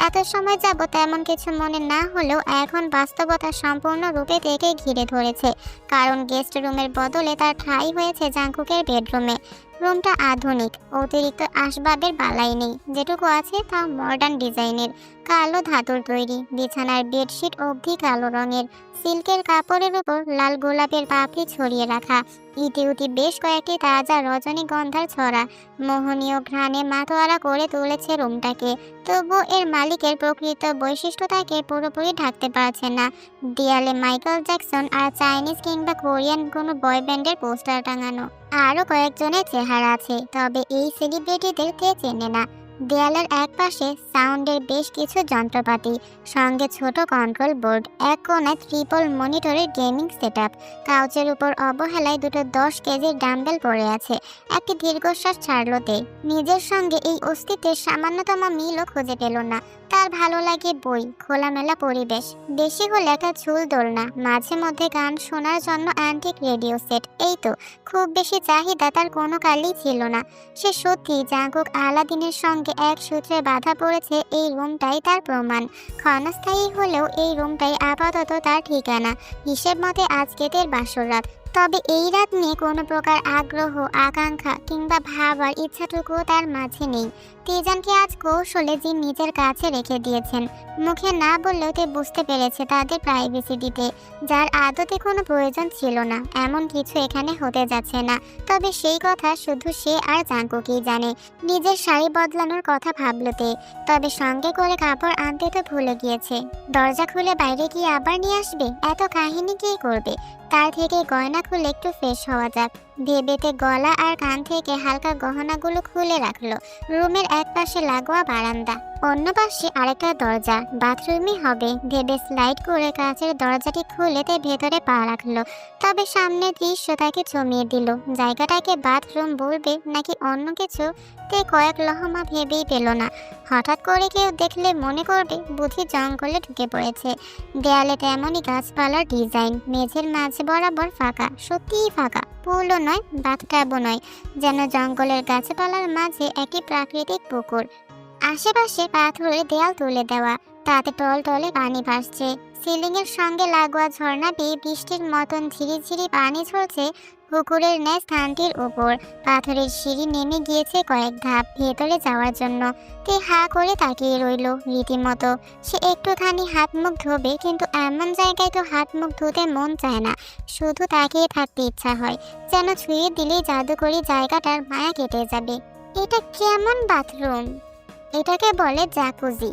এত সময় যাব তেমন কিছু মনে না হলেও এখন বাস্তবতা সম্পূর্ণরূপে তেকে ঘিরে ধরেছে। কারণ গেস্ট রুমের বদলে তার ঠাঁই হয়েছে জাঙ্কুকের বেডরুমে। রুমটা আধুনিক, অতিরিক্ত আসবাবের বালাই নেই। যেটুকু আছে তা মডার্ন ডিজাইনের, কালো ধাতুর তৈরি। বিছানার বেডশিট অবধি কালো রঙের। সিল্কের কাপড়ের উপর লাল গোলাপের পাপড়ি ছড়িয়ে রাখা। ইতি উতি বেশ কয়েকটি তাজা রজনীগন্ধার ছড়া মোহনীয় ঘ্রাণে মাতোয়ারা করে তুলেছে রুমটাকে। তবুও এর মালিকের প্রকৃত বৈশিষ্ট্য তাকে পুরোপুরি ঢাকতে পারছে না। দেয়ালে মাইকেল জ্যাকসন আর চাইনিজ কিংবা কোরিয়ান কোনো বয় ব্যান্ডের পোস্টার টাঙানো। আরও কয়েকজনের চেহারা আছে, তবে এই সেলিব্রিটিদের কে চেনে না। দেয়ালের এক পাশে সাউন্ডের বেশ কিছু যন্ত্রপাতি, সঙ্গে ছোট কন্ট্রোল বোর্ড। এক কোণায় ট্রিপল মনিটরের গেমিং সেটআপ। কাউচের উপর অবহেলায় দুটো 10 কেজির ডাম্বেল পড়ে আছে। একটি দীর্ঘশ্বাস ছাড়ল তে। নিজের সঙ্গে এই অস্তিত্বের সামান্যতম মিলও খুঁজে পেল না। তার ভালো লাগে বই, খোলামেলা পরিবেশ, বেশি হলে একটা ঝুল দোলনা, মাঝে মধ্যে গান শোনার জন্য অ্যান্টিক রেডিও সেট। এই তো, খুব বেশি চাহিদা তার কোনো কালই ছিল না। সে সত্যি জাঙ্কুক আলাদিনের সঙ্গে এক সূত্রে বাধা পড়েছে, এই রুমটাই তার প্রমাণ। ক্ষণস্থায়ী হলেও এই রুমটাই আপাতত তার ঠিকানা। হিসেব মতে আজকে তের বাসর রাত। তবে এই রাত নিয়ে কোনো প্রকার আগ্রহ, আকাঙ্ক্ষা কিংবা ভাবার ইচ্ছাটুকুও তার মাঝে নেই। তেজানকে আজ কৌশলে জিন নিজের কাছে রেখে দিয়েছেন। মুখে না বললেও তে বুঝতে পেরেছে তাদের প্রাইভেসি দিতে, যার আদতে কোনো প্রয়োজন ছিল না। এমন কিছু এখানে হতে যাচ্ছে না। তবে সেই কথা শুধু সে আর জাঙ্কুকই জানে। নিজের শাড়ি বদলানোর কথা ভাবলতে, তবে সঙ্গে করে কাপড় আনতে তো ভুলে গিয়েছে। দরজা খুলে বাইরে গিয়ে আবার নিয়ে আসবে, এত কাহিনী কে করবে? তার থেকে গয়না খুলে একটু ফ্রেশ হওয়া যাক ভেবেতে গলা আর কান থেকে হালকা গহনাগুলো খুলে রাখলো। রুমের এক পাশে লাগোয়া বারান্দা, অন্য পাশে আরেকটা দরজা, বাথরুমই হবে ভেবে স্লাইড করে কাঁচের দরজাটি খুলেতে ভেতরে পা রাখলো। তবে সামনের দৃশ্য তাকে জমিয়ে দিল। জায়গাটাকে বাথরুম বলবে নাকি অন্য কিছু তে কয়েক লহমা ভেবেই পেল না। হঠাৎ করে কেউ দেখলে মনে করবে বুঝি জঙ্গলে ঢুকে পড়েছে। দেয়ালে তেমনই গাছপালার ডিজাইন, মেঝের মাঝে বরাবর ফাঁকা, সত্যিই ফাঁকা, পুলও নয় বাথটাবও নয়, যেন জঙ্গলের গাছপালার মাঝে একটি প্রাকৃতিক পুকুর। আশেপাশে পাথরের দেয়াল তুলে দেওয়া, তাতে টলটলে পানি ভাসছে। সিলিং এর সঙ্গে লাগোয়া ঝর্ণা বেয়ে বৃষ্টির মতন ঝিরিঝিরি পানি ঝরছে পুকুরের ন্যায় স্থানটির উপর। পাথরের সিঁড়ি নেমে গিয়েছে কয়েক ধাপ ভেতরে যাওয়ার জন্য। তে হা করে তাকিয়ে রইল রীতিমতো। সে একটুখানি হাত মুখ ধোবে, কিন্তু এমন জায়গায় তো হাত মুখ ধুতে মন চায় না, শুধু তাকিয়ে থাকতে ইচ্ছা হয়, যেন ছুঁয়ে দিলেই জাদুকরি জায়গাটার মায়া কেটে যাবে। এটা কেমন বাথরুম? এটাকে বলে জাকুজি,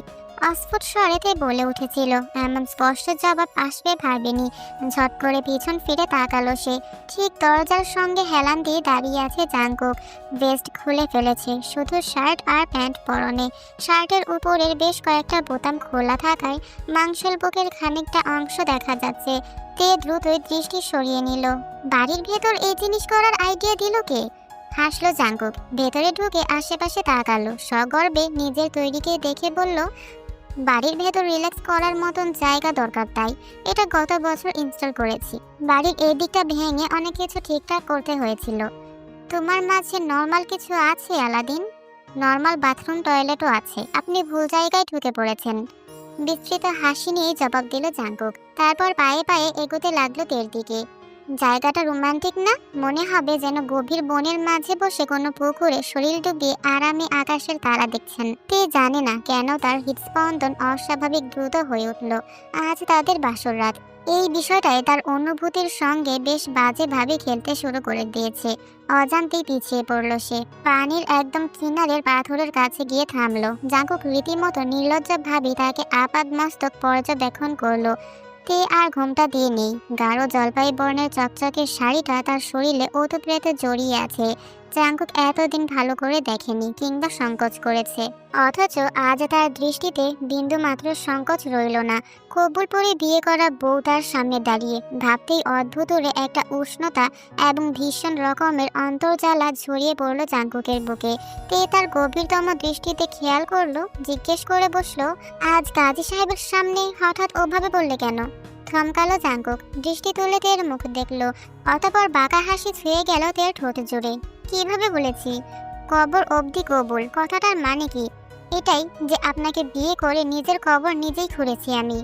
অস্ফুট স্বরেতে বলে উঠেছিল। এমন স্পষ্ট জবাব আসবে ভাবেনি। ঝট করে পিছন ফিরে তাকালো সে। ঠিক দরজার সঙ্গে হেলান দিয়ে দাঁড়িয়ে আছে জাঙ্কুক। ভেস্ট খুলে ফেলেছে, শুধু শার্ট আর প্যান্ট পরনে। শার্টের উপরের বেশ কয়েকটা বোতাম খোলা থাকায় মাংসল বুকের খানিকটা অংশ দেখা যাচ্ছে। তে দ্রুতই দৃষ্টি সরিয়ে নিল। বাড়ির ভেতর এই জিনিস করার আইডিয়া দিল কে? হাসলো জাঙ্কুক। ভেতরে ঢুকে আশেপাশে তাকালো, সগর্বে নিজের তৈরিকে দেখে বলল, বাড়ির ভেতর রিল্যাক্স করার মতন জায়গা দরকার, তাই এটা গত বছর ইনস্টল করেছি। বাড়ির এই দিকটা ভেঙে অনেক কিছু ঠিকঠাক করতে হয়েছিল। তোমার মাঝে নর্মাল কিছু আছে আলাদিন? নর্মাল বাথরুম টয়লেটও আছে, আপনি ভুল জায়গায় ঢুকে পড়েছেন। বিস্তৃত হাসি নিয়ে জবাব দিল জাঙ্কুক। তারপর পায়ে পায়ে এগোতে লাগলো তের দিকে। জায়গাটা রোমান্টিক না? মনে হবে যেন গভীর বনের মাঝে বসে কোনো পুকুরে শরীর ডুবিয়ে আরামে আকাশের তারা দেখছেন। তে জানে না কেন তার হৃদস্পন্দন অস্বাভাবিক দ্রুত হয়ে উঠল। আজ তাদের বাসর রাত। এই বিষয়টাই তার অনুভূতির সঙ্গে বেশ বাজেভাবে খেলতে শুরু করে দিয়েছে। অজান্তেই পিছিয়ে পড়ল সে। পানির একদম কিনারের পাথরের কাছে গিয়ে থামলো। জাঙ্কুক রীতিমতো নির্লজ্জভাবে তাকে আপাদমস্তক পর্যবেক্ষণ করলো। তে আর ঘোমটা দিয়ে নেই। গাঢ় জলপাই বর্ণের চকচকে শাড়িটা তার শরীরে ওতপ্রোত জড়িয়ে আছে। জাঙ্কুক এতদিন ভালো করে দেখেনি কিংবা সংকোচ করেছে, অথচ আজ তার দৃষ্টিতে বিন্দু মাত্র সংকোচ রইল না। কবুলপুরে বিয়ে করা বউ তার সামনে দাঁড়িয়ে, ভাবতেই অদ্ভুতরে একটা উষ্ণতা এবং ভীষণ রকমের অন্তর্জ্বালা ছড়িয়ে পড়ল জাঙ্কুকের বুকে। তে তার গভীরতম দৃষ্টিতে খেয়াল করলো, জিজ্ঞেস করে বসলো, আজ কাজী সাহেবের সামনে হঠাৎ ওভাবে বললে কেন? থমকালো জাঙ্কুক, দৃষ্টি তুলে তের মুখ দেখলো। অতঃপর বাঁকা হাসি ছুঁয়ে গেল তের ঠোঁট জুড়ে। কিভাবে বলেছি? কবর অবধি কবুল কথাটার মানে কি? এটাই যে আপনাকে বিয়ে করে নিজের কবর নিজেই খুঁড়েছি আমি।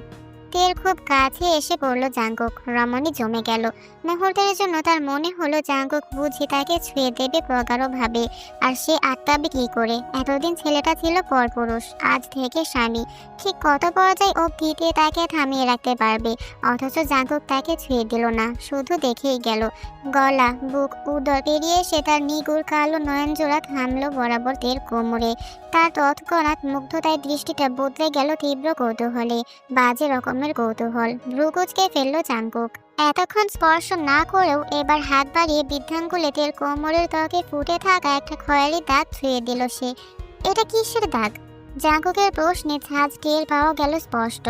তের খুব কাছে এসে পড়লো জাঙ্কুক। রমণী জমে গেল। মুহূর্তের জন্য তার মনে হলো জাঙ্কুক বুঝি তাকে ছুঁয়ে দেবে প্রগাঢ়ভাবে, আর সে আটকাবে কি করে? এতদিন ছেলেটা ছিল পরপুরুষ, আজ থেকে স্বামী। ঠিক কত পর্যায়ে অবধি তে তাকে থামিয়ে রাখতে পারবে? অথচ জাঙ্কুক তাকে ছুঁয়ে দিল না, শুধু দেখেই গেল। গলা, বুক, উদর পেরিয়ে সে তার নিগুড় কালো নয়নজোড়া থামলো বরাবর তের কোমরে। তার তৎক্ষণাৎ মুগ্ধতায় দৃষ্টিটা বদলে গেল তীব্র কৌতূহলে, বাজে রকমের কৌতূহল। ভ্রুকুচকে ফেললো জাঙ্কুক। এতক্ষণ স্পর্শ না করেও এবার হাত বাড়িয়ে বৃদ্ধাঙ্গুলে তের কোমরের ত্বকে ফুটে থাকা একটা খয়েরি দাগ ছুঁয়ে দিল সে। এটা কিসের দাগ? জাঙ্কুকের প্রশ্নে ঝাঁজ টের পাওয়া গেল স্পষ্ট।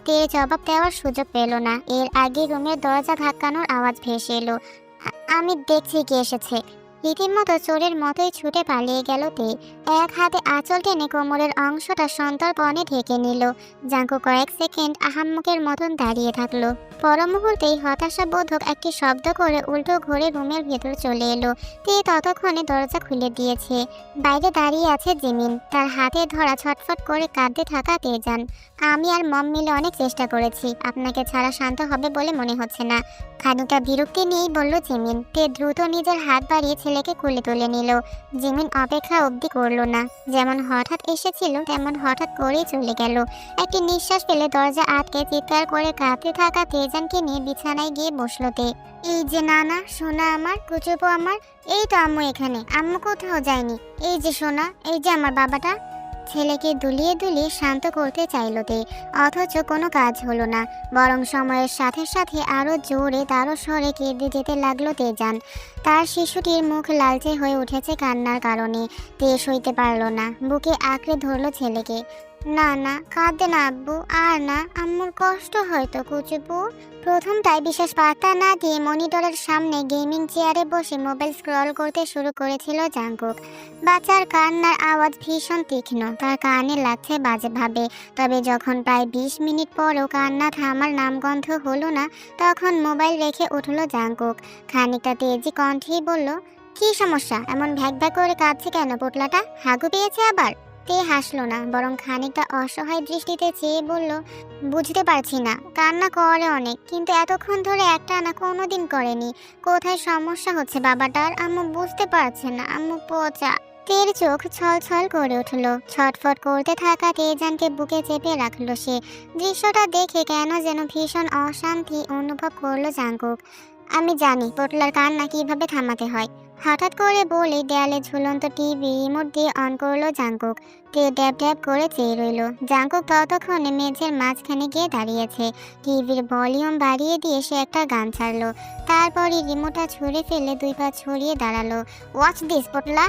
তে জবাব দেওয়ার সুযোগ পেল না। এর আগে রুমের দরজা ধাক্কানোর আওয়াজ ভেসে এলো। আমি দেখছি কে এসেছে। রীতিমতো চোরের মতোই ছুটে পালিয়ে গেল তে। এক হাতে আঁচল টেনে কোমরের অংশটা সন্তর্পণে ঢেকে নিল। জাঙ্কু কয়েক সেকেন্ড আহাম্মকের মতন দাঁড়িয়ে থাকলো। পর মুহূর্তেই হতাশাবোধক একটি শব্দ করে উল্টো ঘরে রুমের ভেতর চলে এলো। তে ততক্ষণে দরজা খুলে দিয়েছে। বাইরে দাঁড়িয়ে আছে জিমিন, তার হাতে ধরা ছটফট করে কাঁদতে থাকা তেজান। আমি আর মম মিলে অনেক চেষ্টা করেছি, আপনাকে ছাড়া শান্ত হবে বলে মনে হচ্ছে না। খানিকটা বিরক্তি নিয়েই বলল জিমিন। তে দ্রুত নিজের হাত বাড়িয়ে ছেলেকে কোলে তুলে নিল। জিমিন অপেক্ষা অবধি করলো না, যেমন হঠাৎ এসেছিল তেমন হঠাৎ করেই চলে গেল। একটি নিঃশ্বাস ফেলে দরজা আটকে চিৎকার করে কাঁদতে থাকা তেজানকে নিয়ে বিছানায় গিয়ে বসলো তে। এই যে নানা, সোনা আমার, কুচুপো আমার, এই তো আম্মু এখানে, আম্মু কোথাও যায়নি। এই যে সোনা, এই যে আমার বাবাটা। ছেলেকে দুলিয়ে দুলিয়ে শান্ত করতে চাইল তে, অথচ কোনো কাজ হলো না, বরং সময়ের সাথে সাথে আরো জোরে তারও স্বরে কেঁদে যেতে লাগলো তেজান। তার শিশুটির মুখ লালচে হয়ে উঠেছে কান্নার কারণে। তে সইতে পারল না, বুকে আঁকড়ে ধরল ছেলেকে। না না, কাঁদে না আব্বু, আর না, আম্মুর কষ্ট হয়তো কুচুপু। প্রথমটায় বিশেষ পাত্তা না দিয়ে মনিটরের সামনে গেমিং চেয়ারে বসে মোবাইল স্ক্রল করতে শুরু করেছিল জাঙ্কুক। বাচ্চার কান্নার আওয়াজ ভীষণ তীক্ষ্ণ, তার কানে লাগছে বাজেভাবে। তবে যখন প্রায় 20 মিনিট পরেও কান্না থামার নামগন্ধ হলো না, তখন মোবাইল রেখে উঠল জাঙ্কুক। খানিকটা তেজি কণ্ঠেই বলল, কি সমস্যা, এমন ভ্যাক ভ্যাক করে কাঁদছে কেন পোটলাটা, হাগু পেয়েছে আবার? তে হাসলো না, বরং খানিকটা অসহায় দৃষ্টিতে চেয়ে বলল, বুঝতে পারছি না, কান্না করে অনেক, কিন্তু এতক্ষণ ধরে একটানা কোনোদিন করেনি। কোথায় সমস্যা হচ্ছে বাবাটার, আম্মু বুঝতে পারছে না, আম্মু পচা। তের চোখ ছলছল করে উঠল। ছটফট করতে থাকা তেজানকে বুকে চেপে রাখলো সে। দৃশ্যটা দেখে কেন যেন ভীষণ অশান্তি অনুভব করলো জাঙ্কুক। আমি জানি পোটলার কান্না কিভাবে থামাতে হয়, হঠাৎ করে বলে দেয়ালে ঝুলন্ত টিভি রিমোট দিয়ে অন করলো জাঙ্কুক। তে ড্যাব ড্যাব করে চেয়ে রইল। জাঙ্কুক ততক্ষণে মেঝের মাঝখানে গিয়ে দাঁড়িয়েছে। টিভির ভলিউম বাড়িয়ে দিয়ে সে একটা গান ছাড়লো। তারপরই রিমোটটা ছুঁড়ে ফেলে 2 পা ছড়িয়ে দাঁড়ালো। ওয়াচ দিস পোটলা।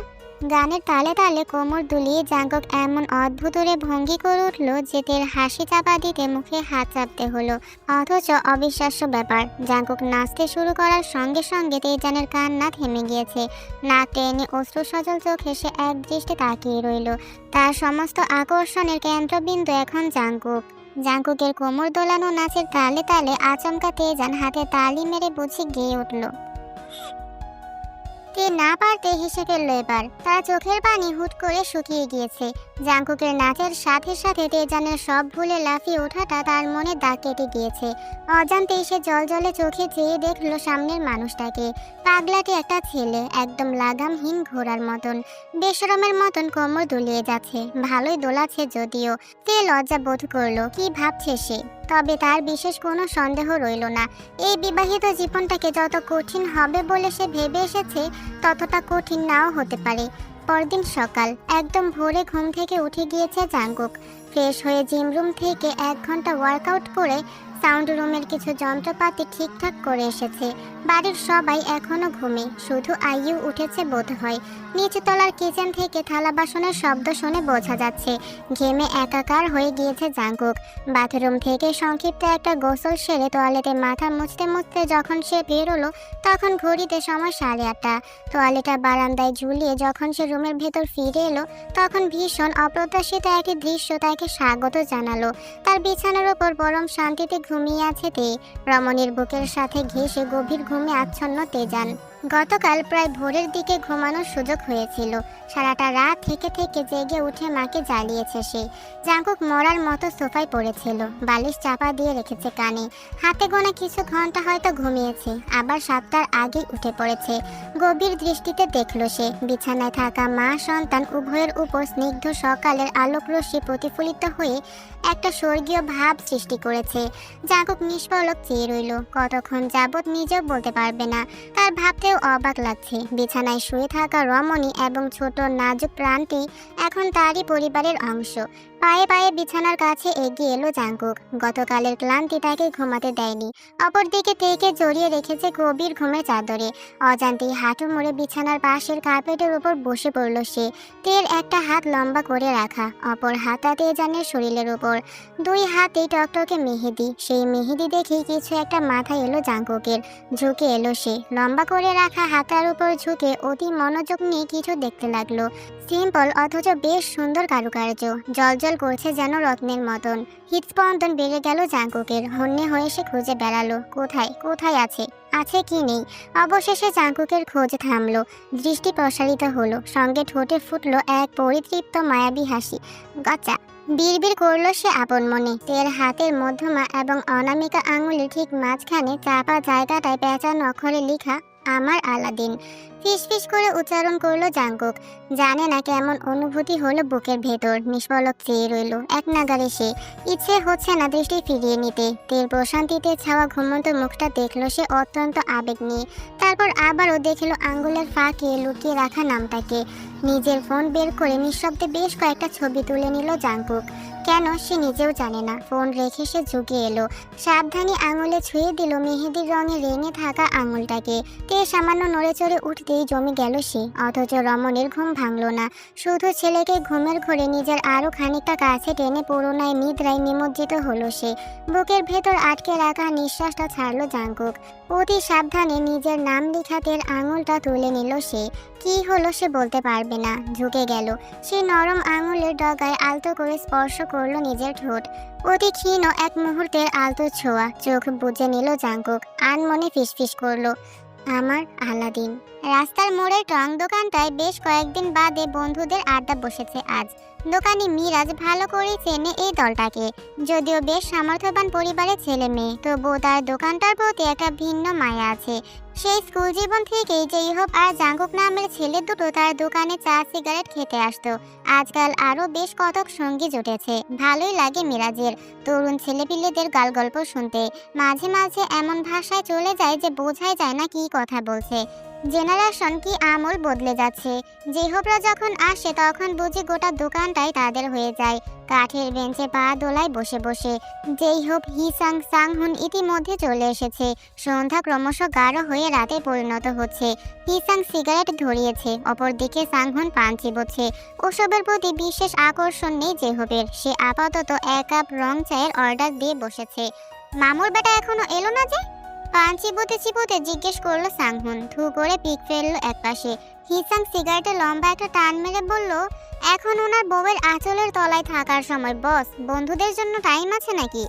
গানের তালে তালে কোমর দুলিয়ে জাঙ্কুক এমন অদ্ভুতরে ভঙ্গি করে উঠল যে তের হাসি চাপা দিতে মুখে হাত চাপতে হলো। অথচ অবিশ্বাস্য ব্যাপার, জাঙ্কুক নাচতে শুরু করার সঙ্গে সঙ্গে তেজানের কান্না থেমে গিয়েছে। নাক টেনে অশ্রু সজল চোখে সে এক দৃষ্টে তাকিয়ে রইল। তার সমস্ত আকর্ষণের কেন্দ্রবিন্দু এখন জাঙ্কুক। জাঙ্কুকের কোমর দোলানো নাচের তালে তালে আচমকা তেজান হাতে তালি মেরে বুঝি গেয়ে উঠল। তে না পারতে হেসে ফেলল এবার। তার চোখের পানি হুট করে শুকিয়ে গিয়েছে। জাঙ্কুকের নাচের সাথে সাথে তেজানের সব ভুলে লাফিয়ে ওঠাটা তার মনে দাগ কেটে গিয়েছে। অজান্তেই সে জলজলে চোখে চেয়ে দেখলো সামনের মানুষটাকে। পাগলাটি একটা ছেলে, একদম লাগামহীন ঘোড়ার মতন, বেশরমের মতন কোমর দুলিয়ে যাচ্ছে। ভালোই দোলাচ্ছে যদিও। তে লজ্জা বোধ করলো, কি ভাবছে সে। তবে তার বিশেষ কোনো সন্দেহ রইল না। এই বিবাহিত জীবনটাকে যত কঠিন হবে বলে সে ভেবে এসেছে, ততটা কঠিন নাও হতে পারে। পরদিন সকাল, একদম ভোরে ঘুম থেকে উঠে গিয়েছে জাঙ্কুক। ফ্রেশ হয়ে জিম রুম থেকে 1 ঘন্টা ওয়ার্কআউট করে সাউন্ড রুমের কিছু যন্ত্রপাতি ঠিকঠাক করে এসেছে। বাড়ির সবাই এখনো ঘুমে, শুধু আইয়ু উঠেছে বোধহয়। নিচতলার কিচেন থেকে থালা বাসনের শব্দ শুনে বোঝা যাচ্ছে ঘেমে একাকার হয়ে গিয়েছে জাঙ্কুক। বাথরুম থেকে সংক্ষিপ্ত একটা গোসল সেরে তোয়ালেটে মাথা মুছতে মুছতে যখন সে বেরোলো, তখন ঘড়িতে সময় 8:30। তোয়ালেটা বারান্দায় ঝুলিয়ে যখন সে রুমের ভেতর ফিরে এলো, তখন ভীষণ অপ্রত্যাশিত একটি দৃশ্য তাকে স্বাগত জানালো। তার বিছানার ওপর পরম শান্তিতে ঘুমিয়ে আছে তে। রমণীর বুকের সাথে ঘেঁষে গভীর ঘুমে আচ্ছন্ন তেজান। গতকাল প্রায় ভোরের দিকে ঘুমানোর সুযোগ হয়েছিল। সারাটা রাত থেকে থেকে জেগে উঠে মাকে জ্বালিয়েছে সে। জাঙ্কুক মরার মতো সোফায় পড়েছিল, বালিশ চাপা দিয়ে রেখেছে কানে। হাতে গোনা কিছু ঘন্টা হয়তো ঘুমিয়েছে, আবার 7টার আগেই উঠে পড়েছে। গভীর দৃষ্টিতে দেখল সে বিছানায় থাকা মা সন্তান উভয়ের উপর স্নিগ্ধ সকালের আলোকরশ্মি প্রতিফলিত হয়ে একটা স্বর্গীয় ভাব সৃষ্টি করেছে। জাঙ্কুক নিষ্পলক চেয়ে রইল, কতক্ষণ যাবৎ নিজেও বলতে পারবে না। তার ভাবতেও অবাক লাগছে, বিছানায় শুয়ে থাকা রমণী এবং ছোট নাজুক প্রাণটি এখন তারই পরিবারের অংশ। পায়ে পায়ে বিছানার কাছে এগিয়ে এলো জাঙ্কুক। গতকালের ক্লান্তি তাকে ঘুমাতে দেয়নি। অপরদিকে তেকে জড়িয়ে রেখেছে গভীর ঘুমের চাদরে। অজান্তেই হাঁটু মুড়ে বিছানার পাশের কার্পেটের উপর বসে পড়ল সে। তের একটা হাত লম্বা করে রাখা, অপর হাতা তেজানের শরীরের উপর। 2 হাতেই টকটকে মেহেদি। সেই মেহেদি দেখে কিছু একটা মাথায় এলো জাঙ্কুকের। ঝুঁকে এলো সে, লম্বা করে রাখা হাতার উপর ঝুঁকে অতি মনোযোগ নিয়ে কিছু দেখতে লাগলো। সিম্পল অথচ বেশ সুন্দর কারুকার্য, জলজল করছে যেন রত্নের মতন। হৃদস্পন্দন বেড়ে গেল জাঙ্কুকের। হন্যে হয়ে সে খুঁজে বেড়ালো কোথায় কোথায় আছে, আছে কি নেই। অবশেষে জাঙ্কুকের খোঁজ থামলো, দৃষ্টি প্রসারিত হলো, সঙ্গে ঠোঁটে ফুটলো এক পরিতৃপ্ত মায়াবী হাসি। গচ্চা বিড়বিড় করলো সে আপন মনে। তের হাতের মধ্যমা এবং অনামিকা আঙুলের ঠিক মাঝখানে চাপা জায়গাটায় পেঁচানো অক্ষরে লেখা আমার আলাদিন। ফিসফিস করে উচ্চারণ করলো জাঙ্কুক। জানে না কেমন অনুভূতি হলো বুকের ভেতর। নিষ্পলক চেয়ে রইল এক নাগারে সে। ইচ্ছে হচ্ছে না দৃষ্টি ফিরিয়ে নিতে। তের প্রশান্তিতে ছাওয়া ঘুমন্ত মুখটা দেখলো সে অত্যন্ত আবেগ নিয়ে। তারপর আবারও দেখলো আঙ্গুলের ফাঁকে লুকিয়ে রাখা নামটাকে। নিজের ফোন বের করে নিঃশব্দে বেশ কয়েকটা ছবি তুলে নিল জাঙ্কুক। কেন সে নিজেও জানে না। ফোন রেখে সে ঝুঁকে এলো, সাবধানে আঙুলে ছুঁয়ে দিল মেহেদির রঙে রেঙে থাকা আঙুলটাকে। তে সামান্য নড়ে চড়ে উঠতেই জমে গেল সে। অথচ রমণের ঘুম ভাঙল না। শুধু ছেলেকে ঘুমের ঘোরে নিজের আরো খানিকটা কাছে টেনে পুরোনায় নিদ্রায় নিমজ্জিত হলো সে। বুকের ভেতর আটকে রাখা নিঃশ্বাসটা ছাড়লো জাঙ্কুক। অতি সাবধানে নিজের নাম লিখাতের আঙুলটা তুলে নিল সে। কি হলো সে বলতে পারবে না। ঝুঁকে গেল সে, নরম আঙুলের ডগায় আলতো করে স্পর্শ করলো নিজের ঠোঁট। অতি ক্ষীণ এক মুহূর্তের আলতো ছোঁয়া। চোখ বুজে নিল জাঙ্কুক, আনমনে ফিসফিস করলো আমার আলাদিন। রাস্তার মোড়ের টং দোকানটায় বেশ কয়েকদিন বাদে বন্ধুদের আড্ডা বসেছে আজ। দোকানি মিরাজ ভালো করে চেনে এই দলটাকে। যদিও বেশ সামর্থ্যবান পরিবারের ছেলে মেয়ে, তবুও তার দোকানটার প্রতি একটা ভিন্ন মায়া আছে। সেই স্কুল জীবন থেকেই যে ইহব আর জাঙ্কুক নামের ছেলে দুটো তার দোকানে চা সিগারেট খেতে আসতো। আজকাল আরো বেশ কতক সঙ্গী জুটেছে। ভালোই লাগে মিরাজের তরুণ ছেলেপিলেদের গালগল্প শুনতে। মাঝে মাঝে এমন ভাষায় চলে যায় যে বোঝাই যায় না কি কথা বলছে। জেনারেশন কি আমল বদলে যাচ্ছে। জেহবরা যখন আসে তখন বুঝি গোটা দোকানটাই তাদের হয়ে যায়। কাঠের বেঞ্চে পা দোলায় বসে বসে। জেইহব হিসাং সাংহুন ইতিমধ্যে চলে এসেছে। সন্ধ্যা ক্রমশ গাঢ় হয়ে রাতে পরিণত হচ্ছে। হিসাং সিগারেট ধরিয়েছে, অপরদিকে সাংহুন পান চিবোচ্ছে। ওসবের প্রতি বিশেষ আকর্ষণ নেই জেহবের। সে আপাতত এক কাপ রং চায়ের অর্ডার দিয়ে বসেছে। মামুর বেটা এখনো এলো না যে? পান চিবোতে চিবোতে জিজ্ঞেস করলো সাংহুন। থু করে পিক ফেললো একপাশে। হিসাং সিগারেটে লম্বা একটা টান মেরে বলল, এখন ওনার বউয়ের আঁচলের তলায় থাকার সময় বস, বন্ধুদের জন্য টাইম আছে নাকি?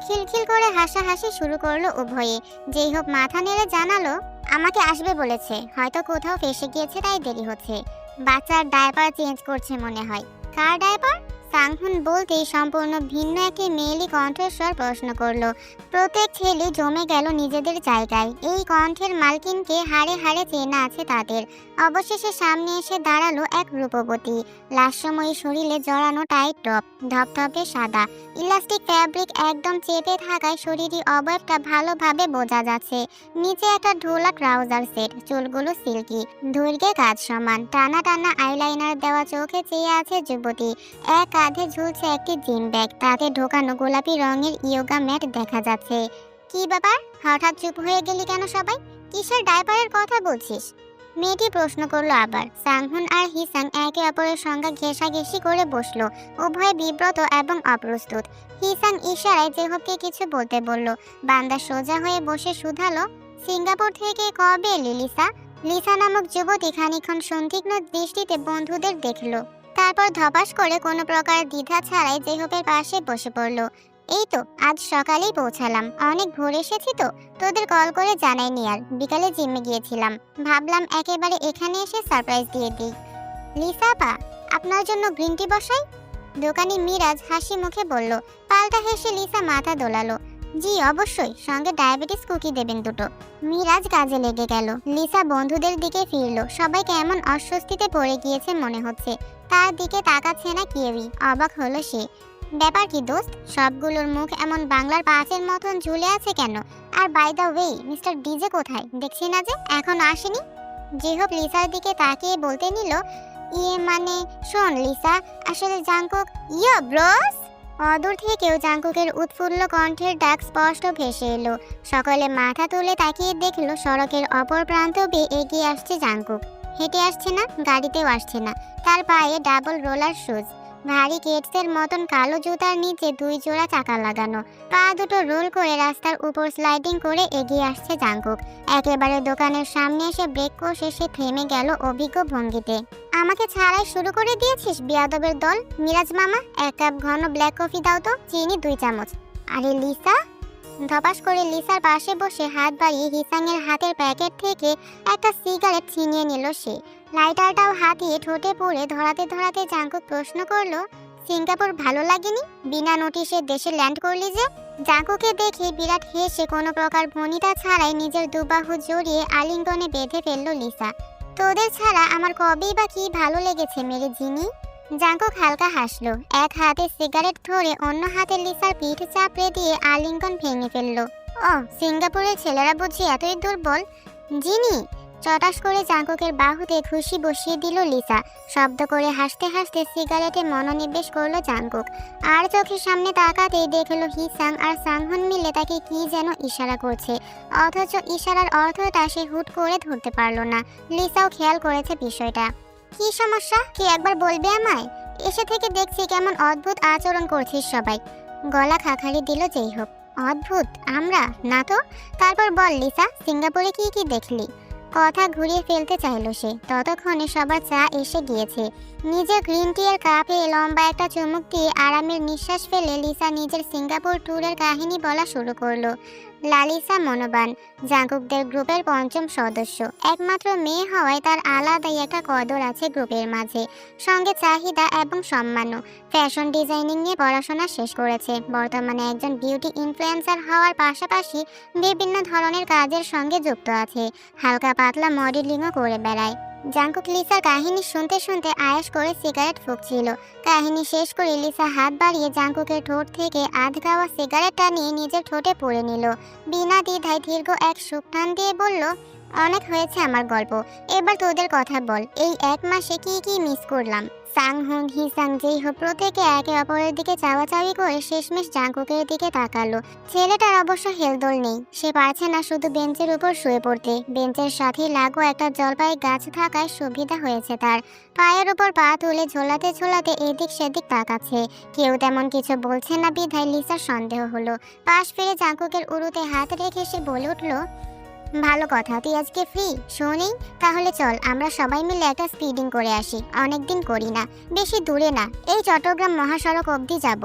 খিলখিল করে হাসাহাসি শুরু করলো উভয়ে। যেই হোক মাথা নেড়ে জানালো, আমাকে আসবে বলেছে, হয়তো কোথাও ফেসে গিয়েছে তাই দেরি হচ্ছে। বাচ্চার ডায়পার চেঞ্জ করছে মনে হয়। কার ডায়পার? সাংহুন বলতেই সম্পূর্ণ ভিন্ন একটি মেয়েলি কণ্ঠস্বর প্রশ্ন করলো। প্রত্যেক ছেলে জমে গেল নিজেদের জায়গায়। এই কণ্ঠের মালকিনকে হাড়ে হাড়ে চেনা আছে তাদের। অবশেষে সামনে এসে দাঁড়ালো এক রূপবতী। লাস্যময়ী শরীরে জড়ানো টাইট টপ, ধপধপে সাদা। ইলাস্টিক ফ্যাব্রিক একদম চেপে থাকায় শরীরী অবয়বটা ভালোভাবে বোঝা যাচ্ছে। নিচে একটা ঢোলা ট্রাউজার সেট, চুলগুলো সিল্কি, দৈর্ঘ্যে কাজ সমান। টানা টানা আইলাইনার দেওয়া চোখে চেয়ে আছে যুবতী। এক কাঁধে ঝুলছে একটি জিম ব্যাগ, তাতে ঢোকানো গোলাপি রঙের ইয়োগা ম্যাট দেখা যাচ্ছে। কি ব্যাপার, হঠাৎ চুপ হয়ে গেলি কেন সবাই? কিসের ডায়পারের কথা বলছিস? মেয়েটি প্রশ্ন করলো আবার। সাংহুন আর হিসাং একে অপরের সঙ্গে ঘেঁষাঘেঁষি করে বসলো, উভয় বিব্রত এবং অপ্রস্তুত। হিসাং ইশারায় জেহবকে কিছু বলতে বলল। বান্দা সোজা হয়ে বসে শুধালো, সিঙ্গাপুর থেকে কবে এলি লিসা? লিসা নামক যুবতী খানিকক্ষণ সন্দিগ্ধ দৃষ্টিতে বন্ধুদের দেখলো। তারপর ধপাস করে কোনো প্রকার দ্বিধা ছাড়াই জেহবের পাশে বসে পড়ল। এই তো আজ সকালেই পৌঁছালাম, অনেক ভোর এসেছি তো, তোদের কল করে জানাইনি আর। বিকালে জিমে গিয়েছিলাম, ভাবলাম একেবারে এখানে এসে সারপ্রাইজ দিয়ে দিই। লিসা আপা, আপনার জন্য গ্রিন টি বসাই? দোকানি মিরাজ হাসি মুখে বলল। পাল্টা হেসে লিসা মাথা দোলালো। জি অবশ্যই, সঙ্গে ডায়াবেটিস কুকি দেবেন দুটো। মিরাজ কাজে লেগে গেল। লিসা বন্ধুদের দিকে ফিরল। সবাই কেমন অস্বস্তিতে পড়ে গিয়েছে মনে হচ্ছে। তার দিকে তাকাচ্ছে না কেউই। অবাক হলো সে। ব্যাপার কি দোস্ত, সবগুলোর মুখ এমন বাংলার পাঁচের মতন ঝুলে আছে কেন? আর by the way, mister DJ কোথায়? দেখছি না যে, এখন আসেনি। জেহব লিসার দিকে তাকিয়ে বলতে নিল, ইয়ে মানে শোন লিসা, আসলে জাঙ্কুক। ইয়ো ব্রোস! অদূর থেকেও জাঙ্কুকের উৎফুল্ল কণ্ঠের ডাক স্পষ্ট ভেসে এলো। সকলে মাথা তুলে তাকিয়ে দেখলো সড়কের অপর প্রান্ত বেয়ে এগিয়ে আসছে জাঙ্কুক। হেঁটে আসছে না, গাড়িতেও আসছে না। তার পায়ে ডাবল রোলার শুজ। ভারী কেটসের মতন কালো জুতার নিচে 2 জোড়া চাকা লাগানো, পা দুটো রোল করে রাস্তার উপর স্লাইডিং করে এগিয়ে আসছে জাঙ্কুক। একেবারে দোকানের সামনে এসে ব্রেক কষে সে থেমে গেল অভিজ্ঞ ভঙ্গিতে। আমাকে ছাড়াই শুরু করে দিয়েছিস বিয়াদবের দল। মিরাজ মামা, 1 কাপ ঘন ব্ল্যাক কফি দাও তো, চিনি 2 চামচ। আরে লিসা! ধপাস করে লিসার পাশে বসে হাত বাড়িয়ে হিসাংয়ের হাতের প্যাকেট থেকে একটা সিগারেট ছিনিয়ে নিল সে। লাইটারটাও হাতিয়ে ঠোঁটে পড়ে ধরাতে ধরাতে জাঙ্কুক প্রশ্ন করলো, সিঙ্গাপুর ভালো লাগেনি? বিনা নোটিশে দেশে ল্যান্ড করলি যে? জাঙ্কুকে দেখে বিরাট হেসে কোনো প্রকার ভনিতা ছাড়াই নিজের দুবাহু জড়িয়ে আলিঙ্গনে বেঁধে ফেললো লিসা। তোদের ছাড়া আমার কবেই বা কি ভালো লেগেছে মেরে জিনি। জাঙ্কুক হালকা হাসলো, এক হাতে সিগারেট ধরে অন্য হাতে লিসার পিঠ চাপড়ে দিয়ে আলিঙ্গন ভেঙে ফেললো। ও, সিঙ্গাপুরের ছেলেরা বুঝি এতই দুর্বল? জিনি! চটাস করে জাঙ্কুকের বাহুতে ঘুষি বসিয়ে দিল লিসা। শব্দ করে হাসতে হাসতে সিগারেটে মনোনিবেশ করলো জাঙ্কুক। আর চোখের সামনে তাকাতেই দেখলো হিসাং আর সাংহন মিলে তাকে কি যেন ইশারা করছে, অথচ ইশারার অর্থটা সে হুট করে ধরতে পারলো না। লিসাও খেয়াল করেছে বিষয়টা। কি সমস্যা, কি একবার বলবে আমায়? এসে থেকে দেখছি কেমন অদ্ভুত আচরণ করছিস সবাই। গলা খাখারি দিল যেই হোক। অদ্ভুত? আমরা না তো। তারপর বল লিসা, সিঙ্গাপুরে কি কি দেখলি? কথা ঘুরিয়ে ফেলতে চাইলো সে, ততক্ষণে সবার চা এসে গিয়েছে। নিজের গ্রিন টি এর কাপে লম্বা একটা চুমুক দিয়ে আরামের নিঃশ্বাস ফেলে লিসা নিজের সিঙ্গাপুর ট্যুরের কাহিনী বলা শুরু করলো। লালিসা মনোবান, জাঙ্কুকদের গ্রুপের 5ম সদস্য। একমাত্র মেয়ে হওয়ায় তার আলাদাই একটা কদর আছে গ্রুপের মাঝে, সঙ্গে চাহিদা এবং সম্মানও। ফ্যাশন ডিজাইনিং নিয়ে পড়াশোনা শেষ করেছে। বর্তমানে একজন বিউটি ইনফ্লুয়েন্সার হওয়ার পাশাপাশি বিভিন্ন ধরনের কাজের সঙ্গে যুক্ত আছে। হালকা পাতলা মডেলিংও করে বেড়ায়। জাঙ্কুক লিসার কাহিনী শুনতে শুনতে আয়েশ করে সিগারেট ফুঁকছিল। কাহিনী শেষ করে লিসা হাত বাড়িয়ে জাঙ্কুকের ঠোঁট থেকে আধ খাওয়া সিগারেটটা নিয়ে নিজের ঠোঁটে পুরে নিল। বিনা দ্বিধায় দীর্ঘ এক সুখ টান দিয়ে বলল, অনেক হয়েছে আমার গল্প, এবার তোদের কথা বল। এই 1 মাসে কি কি মিস করলাম? সাংহুন হিসাং যেই হোক প্রত্যেকে একে অপরের দিকে চাওয়াচাওয়ি করে শেষমেশ জাঙ্কুকের দিকে তাকালো। ছেলেটার অবশ্য হেলদোল নেই, সে পারছে না শুধু বেঞ্চের উপর শুয়ে পড়তে। বেঞ্চের সাথে লাগো একটা জলপাই গাছ থাকায় সুবিধা হয়েছে তার। পায়ের উপর পা তুলে ঝোলাতে ঝোলাতে এদিক সেদিক তাকাচ্ছে। কেউ তেমন কিছু বলছে না বিধায় লিসার সন্দেহ হলো। পাশ ফিরে জাঙ্কুকের উরুতে হাত রেখে সে বলে উঠল, ভালো কথা, তুই আজকে ফ্রি? শোনেই, তাহলে চল আমরা সবাই মিলে একটা স্পিডিং করে আসি। অনেকদিন করি না, বেশি দূরে না, এই চট্টগ্রাম মহাসড়ক অবধি যাব।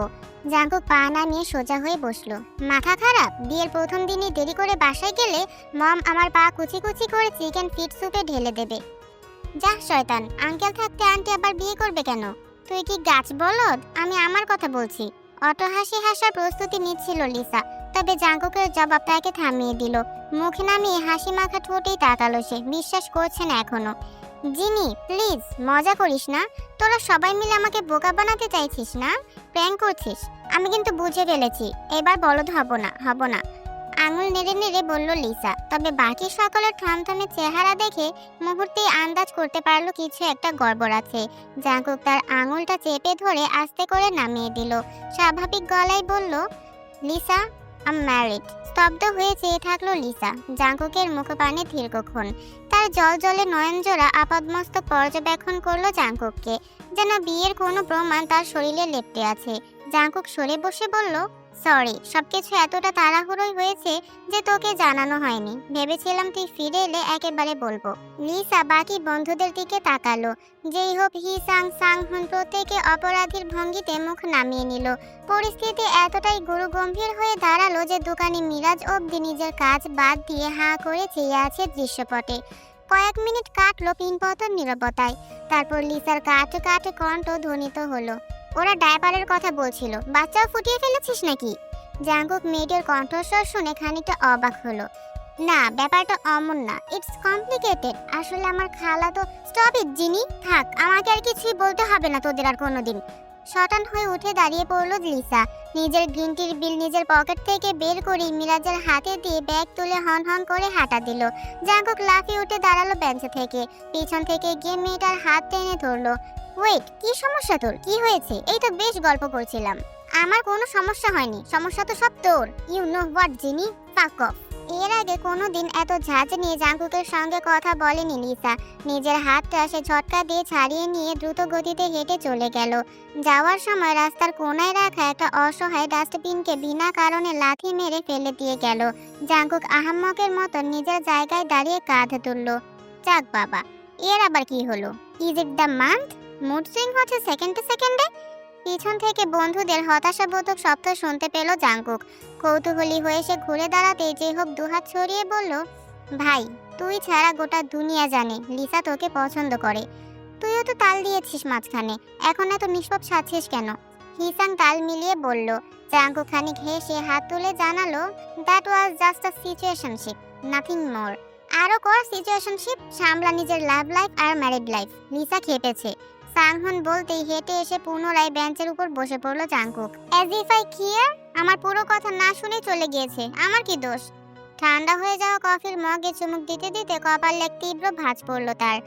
জাঙ্কুক পা নামিয়ে সোজা হয়ে বসলো। মাথা খারাপ? বিয়ের প্রথম দিনই দেরি করে বাসায় গেলে মম আমার পা কুচি কুচি করে চিকেন ফিট স্যুপে ঢেলে দেবে। যা শয়তান, আঙ্কেল থাকতে আন্টি আবার বিয়ে করবে কেন? তুই কি গাছ বলদ? আমি আমার কথা বলছি। অটো হাসি হাসার প্রস্তুতি নিচ্ছিল লিসা, তবে জাঙ্কুকের জবাব তাকে থামিয়ে দিল। মুখ নামিয়ে হাসি মাখা ঠোঁটেই তাকালো সে, বিশ্বাস করছে না এখনো। জিনি প্লিজ, মজা করিস না। তোরা সবাই মিলে আমাকে বোকা বানাতে চাইছিস না? প্র্যাঙ্ক করছিস? আমি কিন্তু বুঝে ফেলেছি, এবার বলদ হব না। আঙুল নেড়ে নেড়ে বলল লিসা। তবে বাকি সকলের থমথমে চেহারা দেখে মুহূর্তেই আন্দাজ করতে পারলো কিছু একটা গড়বড় আছে। জাঙ্কুক তার আঙুলটা চেপে ধরে আস্তে করে নামিয়ে দিল। স্বাভাবিক গলায় বলল, লিসা, আই এম ম্যারিড। স্তব্ধ হয়ে চেয়ে থাকলো লিসা। জাঙ্কুকের মুখপানে দীর্ঘক্ষণ। তার জলজলে নয়নজোড়া আপাদমস্তক পর্যবেক্ষণ করলো জাঙ্কুককে, যেন বিয়ের কোনো প্রমাণ তার শরীরে লেপ্টে আছে। জাঙ্কুক সরে বসে বলল, সরি, সবকিছু এতটা তাড়াহুড়োই হয়েছে যে তোকে জানানো হয়নি। ভেবেছিলাম তুই ফিরে এলে একেবারে বলবো। লিসা বাকি বন্ধুদের দিকে তাকালো। যেই হোক হিসাং সাংহুন প্রত্যেকে অপরাধীর ভঙ্গিতে মুখ নামিয়ে নিল। পরিস্থিতি এতটাই গুরুগম্ভীর হয়ে দাঁড়ালো যে দোকানি মিরাজ অবধি নিজের কাজ বাদ দিয়ে হাঁ করে চেয়ে আছে দৃশ্যপটে। কয়েক মিনিট কাটলো পিনপতন নীরবতায়। তারপর লিসার কাটে কাটে কণ্ঠ ধ্বনিত হলো, ওরা ডায়পারের কথা বলছিল, বাচ্চাও ফুটিয়ে ফেলেছিস নাকি? জাঙ্কুক মেয়েদের কণ্ঠস্বর শুনে খানিকটা অবাক হলো। না, ব্যাপারটা অমন না, ইটস কমপ্লিকেটেড। আসলে আমার খালা তো। স্টপ ইট জিনি, থাক, আমাকে আর কিছুই বলতে হবে না তোদের আর কোনোদিন। শটান হয়ে উঠে দাঁড়িয়ে পড়লো লিসা। নিজের গ্রিন টির বিল নিজের পকেট থেকে বের করে মিরাজের হাতে দিয়ে ব্যাগ তুলে হন হন করে হাঁটা দিল। জাঙ্কুক লাফিয়ে উঠে দাঁড়ালো বেঞ্চ থেকে। পিছন থেকে গিয়ে মেয়েটার হাত টেনে ধরলো। ওয়েট, কি সমস্যা তোর? কি হয়েছে? এই তো বেশ গল্প করছিলাম। আমার কোনো সমস্যা হয়নি, সমস্যা তো সব তোর। ইউ নো হোয়াট জিনি, ফাক অফ। এর আগে কোনোদিন এত ঝাঁজ নিয়ে জাঙ্কুকের সঙ্গে কথা বলেনি লিসা। নিজের হাতটা সে ঝটকা দিয়ে ছাড়িয়ে নিয়ে দ্রুত গতিতে হেঁটে চলে গেল। যাওয়ার সময় রাস্তার কোনায় রাখা একটা অসহায় ডাস্টবিনকে বিনা কারণে লাথি মেরে ফেলে দিয়ে গেল। জাঙ্কুক আহাম্মকের মতো নিজের জায়গায় দাঁড়িয়ে কাঁধ তুলল। যাক বাবা, এর আবার কি হলো? Is it the month? Mood swing হচ্ছে সেকেন্ডে সেকেন্ডে। পিছন থেকে বন্ধুদের হতাশাবোধক শব্দ শুনতে পেল জাঙ্কুক। কৌতূহলী হয়ে সে ঘুরে দাঁড়াতেই যে হোক দুহাত ছড়িয়ে বলল, ভাই তুই ছাড়া গোটা দুনিয়া জানে লিসা তোকে পছন্দ করে। তুইও তো তাল দিয়েছিস মাঝখানে, এখন এত নিষ্পাপ সাজছিস কেন? হিসাং তাল মিলিয়ে বলল। জাঙ্কুক খানিক হেসে হাত তুলে জানালো, that was just a situationship, nothing more. আরো কর সিচুয়েশনশিপ, সামলা নিজের লাভ লাইফ আর ম্যারিড লাইফ। লিসা খেপেছে। সাংহুন বলতেই হেঁটে এসে পুনরায় বেঞ্চের উপর বসে পড়ল Jungkook. As if I care. আমার পুরো কথা না শুনে চলে গিয়েছে, আমার কি দোষ? ঠান্ডা হয়ে যাওয়া কফির মগে চুমুক দিতে দিতে কপালে এক তীব্র ভাঁজ পড়ল তার।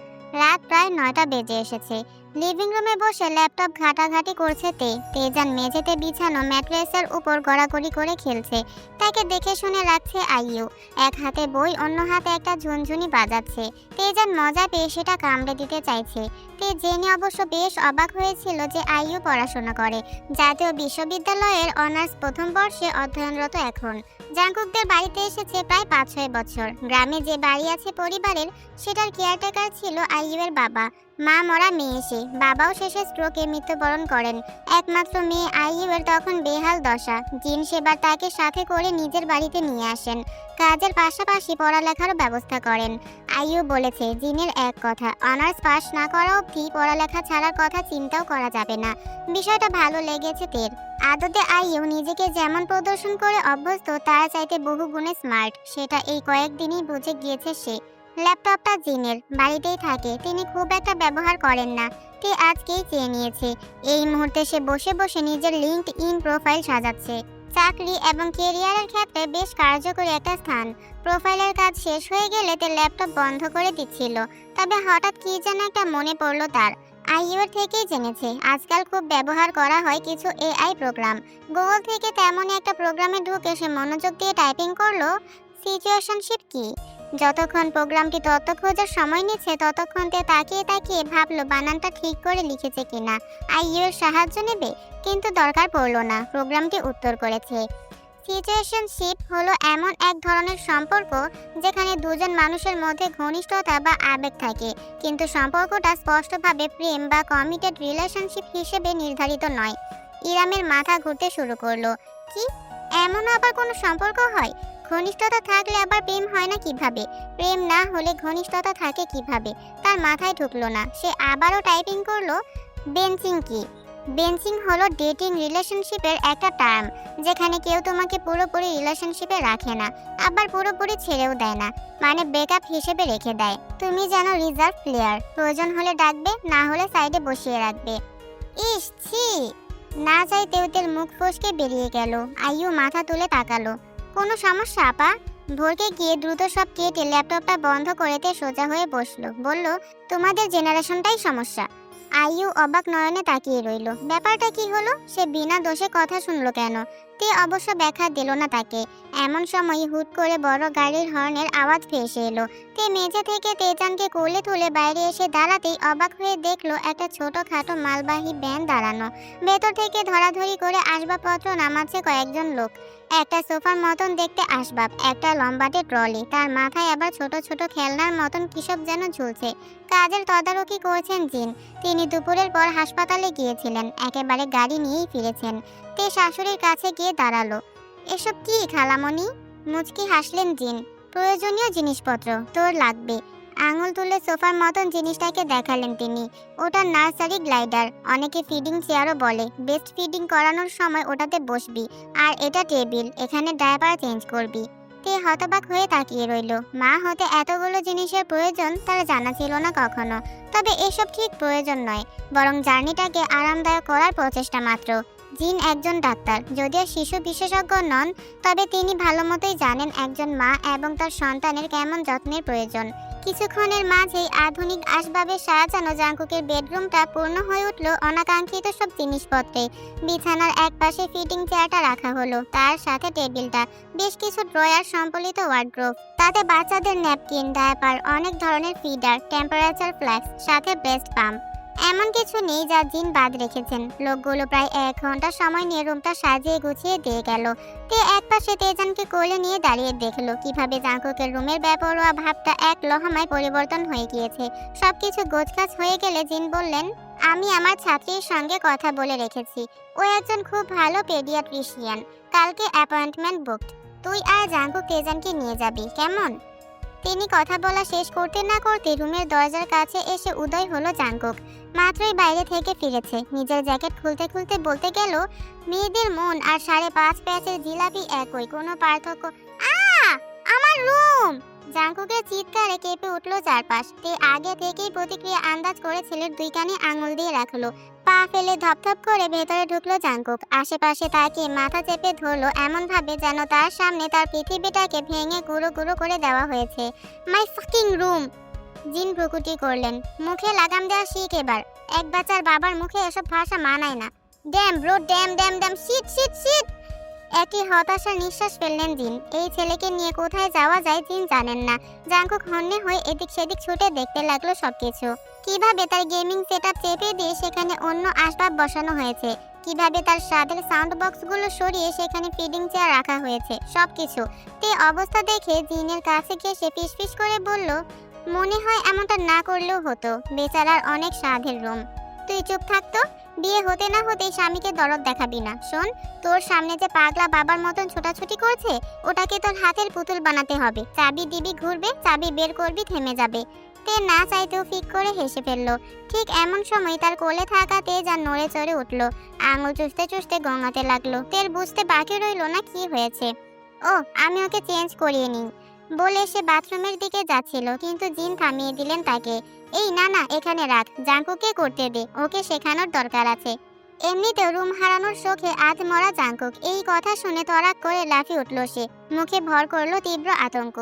রাত প্রায় 9টা বেজে এসেছে। লিভিং রুমে বসে ল্যাপটপ ঘাটাঘাটি করছে তেজান মেঝেতে বিছানো ম্যাট্রেসের উপর গড়াগড়ি করে খেলছে। তাকে দেখে শুনে রাখছে আইয়ু। এক হাতে বই, অন্য হাতে একটা ঝুনঝুনি বাজাচ্ছে। তেজান মজা পেয়ে সেটা কামড়ে দিতে চাইছে। তে জেনে অবশ্য বেশ অবাক হয়েছিল যে আইয়ু পড়াশোনা করে। জাতীয় বিশ্ববিদ্যালয়ের অনার্স প্রথম বর্ষে অধ্যয়নরত এখন। জাঙ্কুকদের বাড়িতে এসেছে প্রায় 5-6 বছর। গ্রামে যে বাড়ি আছে পরিবারের, সেটার কেয়ারটেকার ছিল আইয়ুয়ের বাবা। মা মরা মেয়ে সে, বাবাও শেষে স্ট্রোকে মৃত্যুবরণ করেন। একমাত্র মেয়ে আইয়ুয়ের তখন বেহাল দশা। জিন সেবার তাকে সাথে করে নিজের বাড়িতে নিয়ে আসেন। কাজের পাশাপাশি পড়ালেখারও ব্যবস্থা করেন। আইয়ু বলেছে জিনের এক কথা, অনার্স পাস না করা অবধি পড়ালেখা ছাড়ার কথা চিন্তাও করা যাবে না। বিষয়টা ভালো লেগেছে তের। আদতে আইয়ু নিজেকে যেমন প্রদর্শন করে অভ্যস্ত তার চাইতে বহু গুণে স্মার্ট, সেটা এই কয়েকদিনই বুঝে গিয়েছে সে। ল্যাপটপটা জিনের, বাড়িতেই থাকে, তিনি খুব একটা ব্যবহার করেন না। তে আজকেই চেয়ে নিয়েছে। এই মুহূর্তে সে বসে বসে নিজের লিঙ্কড ইন প্রোফাইল সাজাচ্ছে। চাকরি এবং কেরিয়ারের ক্ষেত্রে বেশ কার্যকরী একটা স্থান। প্রোফাইলের কাজ শেষ হয়ে গেলে তে ল্যাপটপ বন্ধ করে দিচ্ছিল। তবে হঠাৎ কি যেন একটা মনে পড়ল তার। আইইউর থেকেই জেনেছে আজকাল খুব ব্যবহার করা হয় কিছু এআই প্রোগ্রাম। গুগল থেকে তেমনই একটা প্রোগ্রামে ঢুকে সে মনোযোগ দিয়ে টাইপিং করলো, সিচুয়েশনশিপ কি। যতক্ষণ প্রোগ্রামটি তথ্য খোঁজার সময় নিচ্ছে ততক্ষণ তে তাকিয়ে তাকিয়ে ভাবলো বানানটা ঠিক করে লিখেছে কিনা। আইইউর সাহায্য নেবে, কিন্তু দরকার পড়লো না। প্রোগ্রামটি উত্তর করেছে, সিচুয়েশনশিপ হলো এমন এক ধরনের সম্পর্ক যেখানে দুজন মানুষের মধ্যে ঘনিষ্ঠতা বা আবেগ থাকে, কিন্তু সম্পর্কটা স্পষ্টভাবে প্রেম বা কমিটেড রিলেশনশিপ হিসেবে নির্ধারিত নয়। ইরামের মাথা ঘুরতে শুরু করলো। কি, এমন আবার কোনো সম্পর্ক হয়? ঘনিষ্ঠতা থাকলে আবার প্রেম হয় না কিভাবে? প্রেম না হলে ঘনিষ্ঠতা থাকে কিভাবে? তার মাথায় ঢুকলো না। সে আবারও টাইপিং করলো, বেঞ্চিং কি। বেঞ্চিং হলো ডেটিং রিলেশনশিপের একটা টার্ম, যেখানে কেউ তোমাকে পুরোপুরি রিলেশনশিপে রাখে না, আবার পুরোপুরি ছেড়েও দেয় না, মানে ব্রেকআপ হিসেবে রেখে দেয়। তুমি যেন রিজার্ভ প্লেয়ার, প্রয়োজন হলে ডাকবে, না হলে সাইডে বসিয়ে রাখবে। ইস ছি! না চাইতেও তেল মুখ ফসকে বেরিয়ে গেল। আইয়ু মাথা তুলে তাকালো। কোনো সমস্যা আপা? ভোরকে গিয়ে দ্রুত সব কেটে ল্যাপটপটা বন্ধ করেতে সোজা হয়ে বসলো। বলল, তোমাদের জেনারেশনটাই সমস্যা। আইয়ু অবাক নয়নে তাকিয়ে রইল। ব্যাপারটা কি হলো? সে বিনা দোষে কথা শুনলো কেন? তে অবশ্য ব্যাখ্যা দিল না তাকে। এমন সময় হুট করে বড় গাড়ির হর্নের আওয়াজ ভেসে এলো। তে মেঝে থেকে তেজানকে কোলে তুলে বাইরে এসে দাঁড়াতেই অবাক হয়ে দেখলো একটা ছোটখাটো মালবাহী ভ্যান দাঁড়ানো। ভেতর থেকে ধরাধরি করে আসবাবপত্র নামাচ্ছে কয়েকজন লোক। একটা সোফার মতন দেখতে আসবাব, একটা লম্বাটে ট্রলি, তার মাথায় আবার ছোট ছোট খেলনার মতন কিসব যেন ঝুলছে। কাজের তদারকি করছেন জিন। তিনি দুপুরের পর হাসপাতালে গিয়েছিলেন, একেবারে গাড়ি নিয়েই ফিরেছেন। তে শাশুড়ির কাছে গিয়ে দাঁড়ালো। এসব কি খালামণি? মুচকি হাসলেন জিন। প্রয়োজনীয় জিনিসপত্র তোর লাগবে। আঙুল তুলে সোফার মতন জিনিসটাকে দেখালেন তিনি। ওটা নার্সারি গ্লাইডার, অনেকে ফিডিং চেয়ারও বলে। বেস্ট ফিডিং করানোর সময় ওটাতে বসবি। আর এটা টেবিল, এখানে ডায়াপার চেঞ্জ করবি। তে হতবাক হয়ে তাকিয়ে রইল। মা হতে এতগুলো জিনিসের প্রয়োজন তার জানা ছিল না কখনো। তবে এসব ঠিক প্রয়োজন নয়, বরং জার্নিটাকে আরামদায়ক করার প্রচেষ্টা মাত্র। জিন একজন ডাক্তার, যদিও শিশু বিশেষজ্ঞ নন, তবে তিনি ভালো মতোই জানেন একজন মা এবং তার সন্তানের কেমন যত্নের প্রয়োজন। কিছুক্ষণের মাঝেই আধুনিক আসবাবে সাজানো জাঙ্কুকের বেডরুমটা পূর্ণ হয়ে উঠল অনাকাঙ্ক্ষিত সব জিনিসপত্রে। বিছানার একপাশে ফিটিং চেয়ারটা রাখা হলো, তার সাথে টেবিলটা, বেশ কিছু ড্রয়ার সম্বলিত ওয়ার্ড্রোব, তাতে বাচ্চাদের ন্যাপকিন, ডায়াপার, অনেক ধরনের ফিডার, টেম্পারেচার ফ্ল্যাক্স, সাথে ব্রেস্ট পাম্প। এমন কিছু নেই যা জিন বাদ রেখেছেন। লোকগুলো প্রায় 1 ঘন্টা সময় নিয়ে রুমটা সাজিয়ে গুছিয়ে দিয়ে গেল। তে একপাশে তেজানকে কোলে নিয়ে দাঁড়িয়ে দেখলো কিভাবে জাঙ্কুকের রুমের বেপরোয়া ভাবটা এক লহমায় পরিবর্তন হয়ে গিয়েছে। সবকিছু গোছগাছ হয়ে গেলে জিন বললেন, আমি আমার ছাত্রীর সঙ্গে কথা বলে রেখেছি। ও একজন খুব ভালো পেডিয়াট্রিশিয়ান। কালকে অ্যাপয়েন্টমেন্ট বুকড। তুই আর জাঙ্কুক তেজানকে নিয়ে যাবি, কেমন? তিনি কথা বলা শেষ করতে না করতে রুমের দরজার কাছে এসে উদয় হলো জাঙ্কুক। মাত্রই বাইরে থেকে ফিরেছে। নিজের জ্যাকেট খুলতে খুলতে বলতে গেল, মেয়েদের মন আর 5.5 প্যাচের জিলাপি একই, কোনো পার্থক্য। আমার রুম! জাঙ্কুকের চিৎকারে কেঁপে উঠলো চারপাশ। তে আগে থেকেই প্রতিক্রিয়া আন্দাজ করে ছেলের 2 কানে আঙুল দিয়ে রাখলো। পা ফেলে ধপধপ করে ভেতরে ঢুকলো জাঙ্কুক। আশেপাশে তাকিয়ে মাথা চেপে ধরলো এমন ভাবে যেন তার সামনে তার পৃথিবীটাকে ভেঙে গুঁড়ো গুঁড়ো করে দেওয়া হয়েছে। মাই ফাকিং রুম! জিন ভ্রুকুটি করলেন। মুখে লাগাম দেওয়া শিখ এবার। এক বাচ্চার বাবার মুখে এসব ভাষা মানায় না। Damn bro, damn damn damn, shit shit shit! একই হতাশার নিঃশ্বাস ফেললেন জিন। এই ছেলেকে নিয়ে কোথায় যাওয়া যায় জিন জানেন না। জাঙ্কুক হন্যে হয়ে এদিক সেদিক ছুটে দেখতে লাগলো সবকিছু। কিভাবে তার গেমিং সেটআপ চেপে দিয়ে সেখানে অন্য আসবাব বসানো হয়েছে, কিভাবে তার স্বাদের সাউন্ড বক্সগুলো সরিয়ে সেখানে ফিডিং চেয়ার রাখা হয়েছে, সবকিছু। তে অবস্থা দেখে জিনের কাছে গিয়ে সে ফিসফিস করে বলল, মনে হয় এমনটা না করলেও হতো। বেচারার অনেক সাধের রুম। তুই চুপ থাকতো। বিয়ে হতে না হতেই স্বামীকে দরদ দেখাবি না। শোন, তোর সামনে যে পাগলা বাবার মতন ছোটাছুটি করছে, ওটাকে তোর হাতের পুতুল বানাতে হবে। চাবি দিবি, ঘুরবে, চাবি বের করবি, থেমে যাবে। তে না চাইতেও ফিক করে হেসে ফেললো। ঠিক এমন সময় তার কোলে থাকা তেজান নড়ে চড়ে উঠল। আঙুল চুষতে চুষতে গঙাতে লাগলো। তের বুঝতে বাকি রইল না কি হয়েছে। ও, আমি ওকে চেঞ্জ করিয়ে নিই বলে সে বাথরুমের দিকে যাচ্ছিল, কিন্তু জিন থামিয়ে দিলেন তাকে। এই না না, এখানে রাখ, জাঙ্কুককে করতে দে, ওকে শেখানোর দরকার আছে। এমনিতেও রুম হারানোর শোকে আধ মরা জাঙ্কুক। এই কথা শুনে তড়াক করে লাফিয়ে উঠল সে। মুখে ভর করলো তীব্র আতঙ্ক।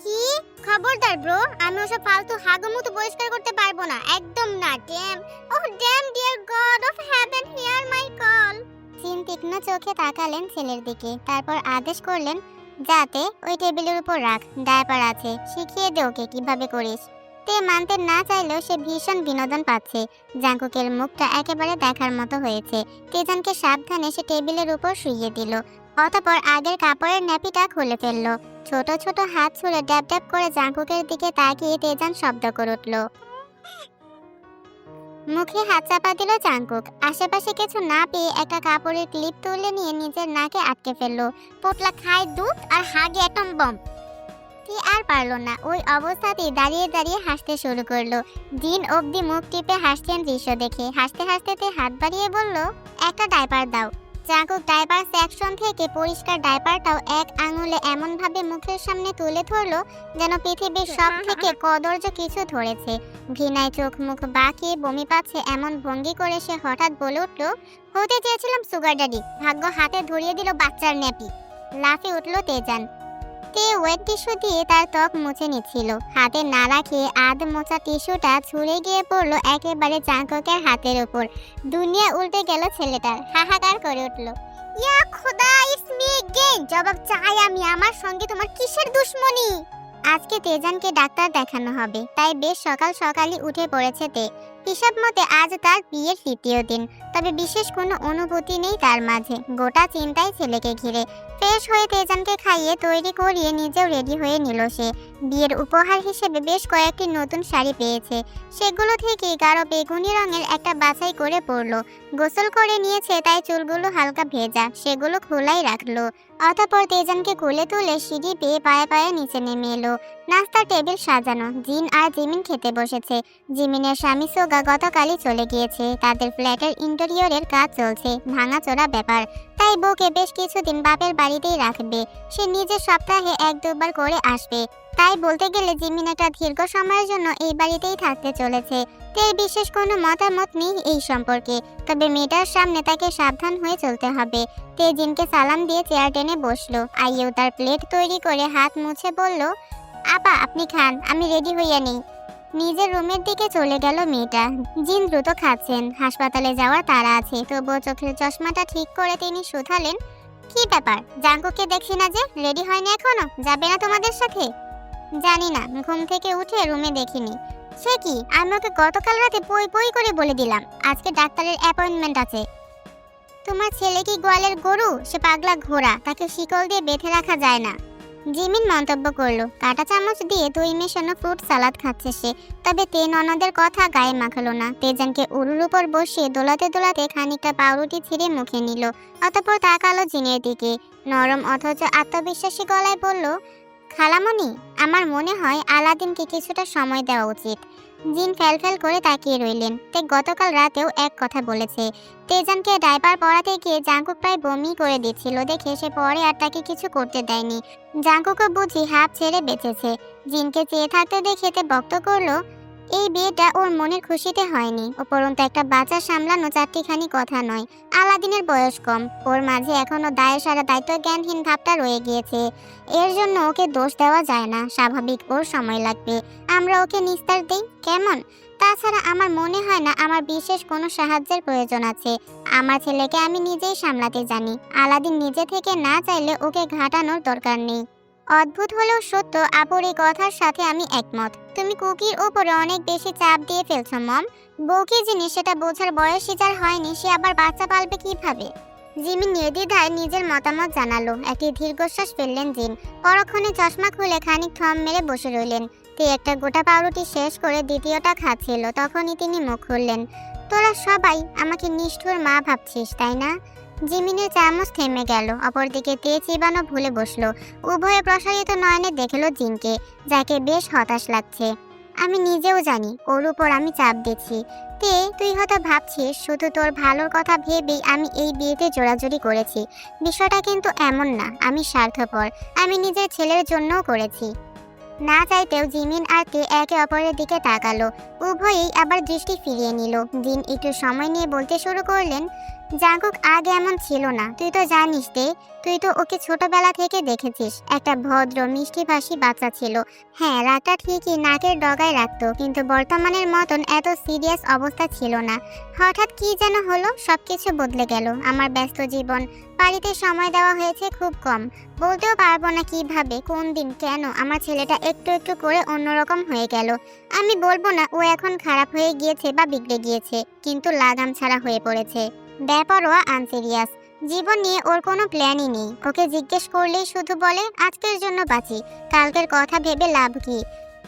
কি? খবরদার ব্রো, আমি ওসব ফালতু হাগুমুতু পরিষ্কার করতে পারবো না, একদম না। Damn, oh damn, dear God of heaven, hear my call. জিন তীক্ষ্ণ চোখে তাকালেন ছেলের দিকে, তারপর আদেশ করলেন, যাতে ওই টেবিলের উপর রাখ, ডায়াপার আছে, শিখিয়ে দে ওকে কিভাবে করিস। তে মানতে না চাইলেও সে ভীষণ বিনোদন পাচ্ছে। জাঙ্কুকের মুখটা একেবারে দেখার মতো হয়েছে। তেজানকে সাবধানে সে টেবিলের উপর শুইয়ে দিল। অতঃপর আগের কাপড়ের ন্যাপিটা খুলে ফেললো। ছোট ছোট হাত ছুঁড়ে ড্যাব ড্যাব করে জাঙ্কুকের দিকে তাকিয়ে তেজান শব্দ করে উঠল। মুখে হাত চাপা দিল জাঙ্কুক। আশেপাশে কিছু না পেয়ে একটা কাপড়ের ক্লিপ তুলে নিয়ে নিজের নাকে আটকে ফেললো। পোটলা খায় দুধ আর হাগে অ্যাটম বম। কি আর পারলো না, ওই অবস্থাতেই দাঁড়িয়ে দাঁড়িয়ে হাসতে শুরু করলো। দিন অবধি মুখ টিপে হাসছেন দৃশ্য দেখে হাসতে হাসতে তে হাত বাড়িয়ে বলল, একটা ডাইপার দাও। জাঙ্কুক ডাইপার সেকশন থেকে পরিষ্কার ডাইপারটাও এক আঙুলে এমন ভাবে মুখের সামনে তুলে ধরলো যেন পৃথিবীর সব থেকে কদর্য কিছু ধরেছে। ঘৃণায় চোখ মুখ বাঁকিয়ে বমি পাচ্ছে এমন ভঙ্গি করে সে হঠাৎ বলে উঠল, হতে চেয়েছিলাম সুগার ড্যাডি, ভাগ্য হাতে ধরিয়ে দিল বাচ্চার ন্যাপি। লাফিয়ে উঠল তেজান। তে ওয়েট টিস্যু দিয়ে তার ত্বক মুছে নিচ্ছিল। হাতে নাড়া খেয়ে আধ মোছা টিস্যুটা ছুঁড়ে গিয়ে পড়লো একেবারে জাঙ্কুকের হাতের উপর। দুনিয়া উল্টে গেল ছেলেটার। হাহাকার করে উঠল, ইয়া খোদা, ইটস মি अगेन। জবাব চাই আমি, আমার সঙ্গে তোমার কিসের দুশমনি? আজকে তেজানকে ডাক্তার দেখানো হবে, তাই বেশ সকাল সকালই উঠে পড়েছে তে। হিসাব মতে আজ তার বিয়ের 3য় দিন, তবে বিশেষ কোনো অনুভূতি নেই তার মাঝে। গোটা চিন্তায় ছেলেকে ঘিরে। ফ্রেশ হয়ে তেজানকে খাইয়ে তৈরি করিয়ে নিজেও রেডি হয়ে নিল সে। বিয়ের উপহার হিসেবে বেশ কয়েকটি নতুন শাড়ি পেয়েছে, সেগুলো থেকে গাঢ় বেগুনি রঙের একটা বাছাই করে পরলো। গোসল করে নিয়েছে, তাই চুলগুলো হালকা ভেজা, সেগুলো খোলাই রাখলো। অতঃপর তেজানকে কোলে তুলে সিঁড়ি পেয়ে পায়ে পায়ে নিচে নেমে এলো। নাস্তার টেবিল সাজানো। জিন আর জিমিন খেতে বসেছে। জিমিনের স্বামী সোগা গতকালই চলে গিয়েছে। তাদের ফ্ল্যাটের ইন্টেরিয়রের কাজ চলছে, ভাঙাচোরা ব্যাপার, তাই বউকে বেশ কিছুদিন বাপের বাড়িতেই রাখবে। সে নিজে সপ্তাহে 1-2 বার করে আসবে। তাই বলতে গেলে জিমিন একটা দীর্ঘ সময়ের জন্য এই বাড়িতেই থাকতে চলেছে। তের বিশেষ কোনো মতামত নেই এই সম্পর্কে, তবে মেয়েটার সামনে তাকে সাবধান হয়ে চলতে হবে। তে জিনকে সালাম দিয়ে চেয়ার টেনে বসলো। আইয়েও তার প্লেট তৈরি করে হাত মুছে বলল, আপা আপনি খান, আমি রেডি হইয়া নেই। নিজের রুমের দিকে চলে গেল মেয়েটা। জিন দ্রুত খাচ্ছেন, হাসপাতালে যাওয়ার তাড়া আছে, তবুও চোখের চশমাটা ঠিক করে তিনি শুধালেন, কি ব্যাপার, জাঙ্কুকে দেখছি না যে, রেডি হয়নি এখনো, যাবে না তোমাদের সাথে? জানি না, ঘুম থেকে উঠে রুমে দেখিনি। সে কি, আমি ওকে গতকাল রাতে পই পই করে বলে দিলাম আজকে ডাক্তারের অ্যাপয়েন্টমেন্ট আছে। তোমার ছেলে কি গোয়ালের গরু? সে পাগলা ঘোড়া, তাকে শিকল দিয়ে বেঁধে রাখা যায় না। জিমিন মন্তব্য করলো, কাঁটা চামচ দিয়ে দই মেশানো ফ্রুট সালাদ খাচ্ছে সে। তবে তে ননদের কথা গায়ে মাখালো না। তেজানকে উরুর উপর বসিয়ে দোলাতে দোলাতে খানিকটা পাউরুটি ছিঁড়ে মুখে নিল। অতঃপর তাকালো জিনের দিকে, নরম অথচ আত্মবিশ্বাসী গলায় বলল, খালামণি, আমার মনে হয় আলাদিনকে কিছুটা সময় দেওয়া উচিত। জিন ফ্যালফ্যাল করে তাকিয়ে রইলেন। তে গতকাল রাতেও এক কথা বলেছে। তেজানকে ডাইপার পরাতে গিয়ে জাঙ্কুক প্রায় বমি করে দিচ্ছিল দেখে সে পরে আর তাকে কিছু করতে দেয়নি। জাঙ্কুকও বুঝি হাফ ছেড়ে বেঁচেছে। জিনকে চেয়ে থাকতে দেখে তে বক্ত করলো, এই বিয়েটা ওর মনের খুশিতে হয়নি, উপরন্তু একটা বাচ্চা সামলানো চারটিখানি কথা নয়। আলাদিনের বয়স কম, ওর মাঝে এখনো দায় সারা দায়িত্ব জ্ঞানহীন ভাবটা রয়ে গিয়েছে। এর জন্য ওকে দোষ দেওয়া যায় না, স্বাভাবিক ওর সময় লাগবে। আমরা ওকে নিস্তার দেই কেমন? তাছাড়া আমার মনে হয় না আমার বিশেষ কোনো সাহায্যের প্রয়োজন আছে। আমার ছেলেকে আমি নিজেই সামলাতে জানি। আলাদিন নিজে থেকে না চাইলে ওকে ঘাটানোর দরকার নেই। অদ্ভুত হলেও সত্য, আপুর এই কথার সাথে আমি একমত। তুমি কুকির ওপরে অনেক বেশি চাপ দিয়ে ফেলছো মম। বউ কি জিনিস সেটা বোঝার বয়সই যার হয়নি, সে আবার বাচ্চা পালবে কিভাবে? জিমি নির্দ্বিধায় নিজের মতামত জানালো। একটি দীর্ঘশ্বাস ফেললেন জিন। পরক্ষণে চশমা খুলে খানিক থম মেরে বসে রইলেন। তে একটা গোটা পাউরুটি শেষ করে দ্বিতীয়টা খাচ্ছিল, তখনই তিনি মুখ খুললেন, তোরা সবাই আমাকে নিষ্ঠুর মা ভাবছিস তাই না? জিমিনের চামচ থেমে গেল, অপরদিকে তে চিবানো ভুলে বসলো। উভয়ে প্রসারিত নয়নে দেখল জিনকে, যাকে বেশ হতাশ লাগছে। আমি নিজেও জানি ওর উপর আমি চাপ দিচ্ছি। তে তুই হয়তো ভাবছিস শুধু তোর ভালোর কথা ভেবেই আমি এই বিয়েতে জোরাজুরি করেছি। বিষয়টা কিন্তু এমন না, আমি স্বার্থপর, আমি নিজের ছেলের জন্যও করেছি। না চাইতেও জিমিন আর তে একে অপরের দিকে তাকালো। উভয়েই আবার দৃষ্টি ফিরিয়ে নিল। জিন একটু সময় নিয়ে বলতে শুরু করলেন, জাঙ্কুক আগে এমন ছিল না, তুই তো জানিস তে, তুই তো ওকে ছোটবেলা থেকে দেখেছিস। একটা ভদ্র মিষ্টিভাষী বাচ্চা ছিল। হ্যাঁ, রাগটা ঠিকই নাকের ডগায় রাখতো, কিন্তু বর্তমানের মতন এত সিরিয়াস অবস্থা ছিল না। হঠাৎ কি যেন হলো, সবকিছু বদলে গেল। আমার ব্যস্ত জীবন, বাড়িতে সময় দেওয়া হয়েছে খুব কম। বলতেও পারবো না কিভাবে, কোন দিন, কেন আমার ছেলেটা একটু একটু করে অন্যরকম হয়ে গেল। আমি বলবো না ও এখন খারাপ হয়ে গিয়েছে বা বিগড়ে গিয়েছে, কিন্তু লাগাম ছাড়া হয়ে পড়েছে। বেপরোয়া, আনসিরিয়াস। জীবন নিয়ে ওর কোনো প্ল্যানই নেই। ওকে জিজ্ঞেস করলেই শুধু বলে আজকের জন্য বাঁচি, কালকের কথা ভেবে লাভ কি?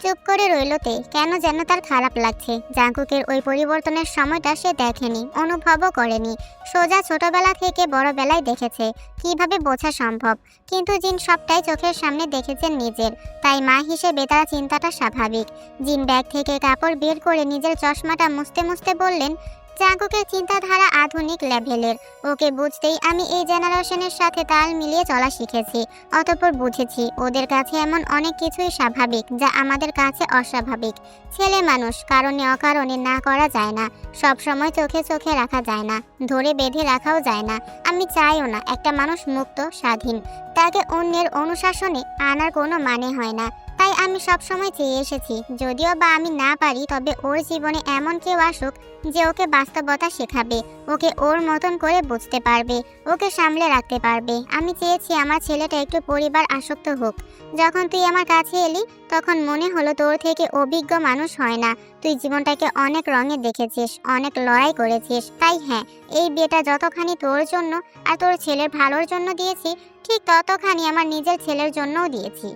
চুপ করে রইল তে, কেন যেন তার খারাপ লাগছে। জাঙ্কুকের ওই পরিবর্তনের সময়টা সে দেখেনি, অনুভবও করেনি। সোজা ছোটবেলা থেকে বড়বেলায় দেখেছে, কিভাবে বোঝা সম্ভব। কিন্তু জিন সবটাই চোখের সামনে দেখেছেন নিজের, তাই মা হিসেবে তার চিন্তাটা স্বাভাবিক। জিন ব্যাগ থেকে কাপড় বের করে নিজের চশমাটা মুছতে মুছতে বললেন, জাঙ্কুকের চিন্তাধারা আধুনিক লেভেলের। ওকে বুঝতেই আমি এই জেনারেশনের সাথে তাল মিলিয়ে চলা শিখেছি। অতঃপর বুঝেছি ওদের কাছে এমন অনেক কিছুই স্বাভাবিক যা আমাদের কাছে অস্বাভাবিক। ছেলে মানুষ, কারণে অকারণে না করা যায় না, সব সময় চোখে চোখে রাখা যায় না, ধরে বেঁধে রাখাও যায় না। আমি চাইও না একটা মানুষ মুক্ত স্বাধীন, তাকে অন্যের অনুশাসনে আনার কোনো মানে হয় না। তাই আমি সবসময় চেয়ে এসেছি, যদিও বা আমি না পারি, তবে ওর জীবনে এমন কেউ আসুক যে ওকে বাস্তবতা শেখাবে, ওকে ওর মতন করে বুঝতে পারবে, ওকে সামলে রাখতে পারবে। আমি চেয়েছি আমার ছেলেটা একটু পরিবার আসক্ত হোক। যখন তুই আমার কাছে এলি তখন মনে হলো তোর থেকে অভিজ্ঞ মানুষ হয় না। তুই জীবনটাকে অনেক রঙে দেখেছিস, অনেক লড়াই করেছিস। তাই হ্যাঁ, এই বিয়েটা যতখানি তোর জন্য আর তোর ছেলের ভালোর জন্য দিয়েছি, ঠিক ততখানি আমার নিজের ছেলের জন্যও দিয়েছি।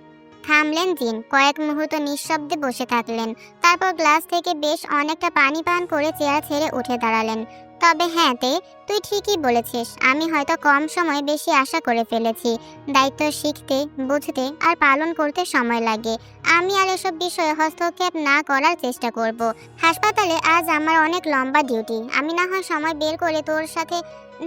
থামলেন জিন, কয়েক মুহূর্ত নিঃশব্দে বসে থাকলেন। তারপর গ্লাস থেকে বেশ অনেকটা পানি পান করে চেয়ার ছেড়ে উঠে দাঁড়ালেন। তবে হ্যাঁ তে, তুই ঠিকই বলেছিস, আমি হয়তো কম সময় বেশি আশা করে ফেলেছি। দায়িত্ব শিখতে, বুঝতে আর পালন করতে সময় লাগে। আমি আর এসব বিষয়ে হস্তক্ষেপ না করার চেষ্টা করব। হাসপাতালে আজ আমার অনেক লম্বা ডিউটি, আমি না হয় সময় বের করে তোর সাথে।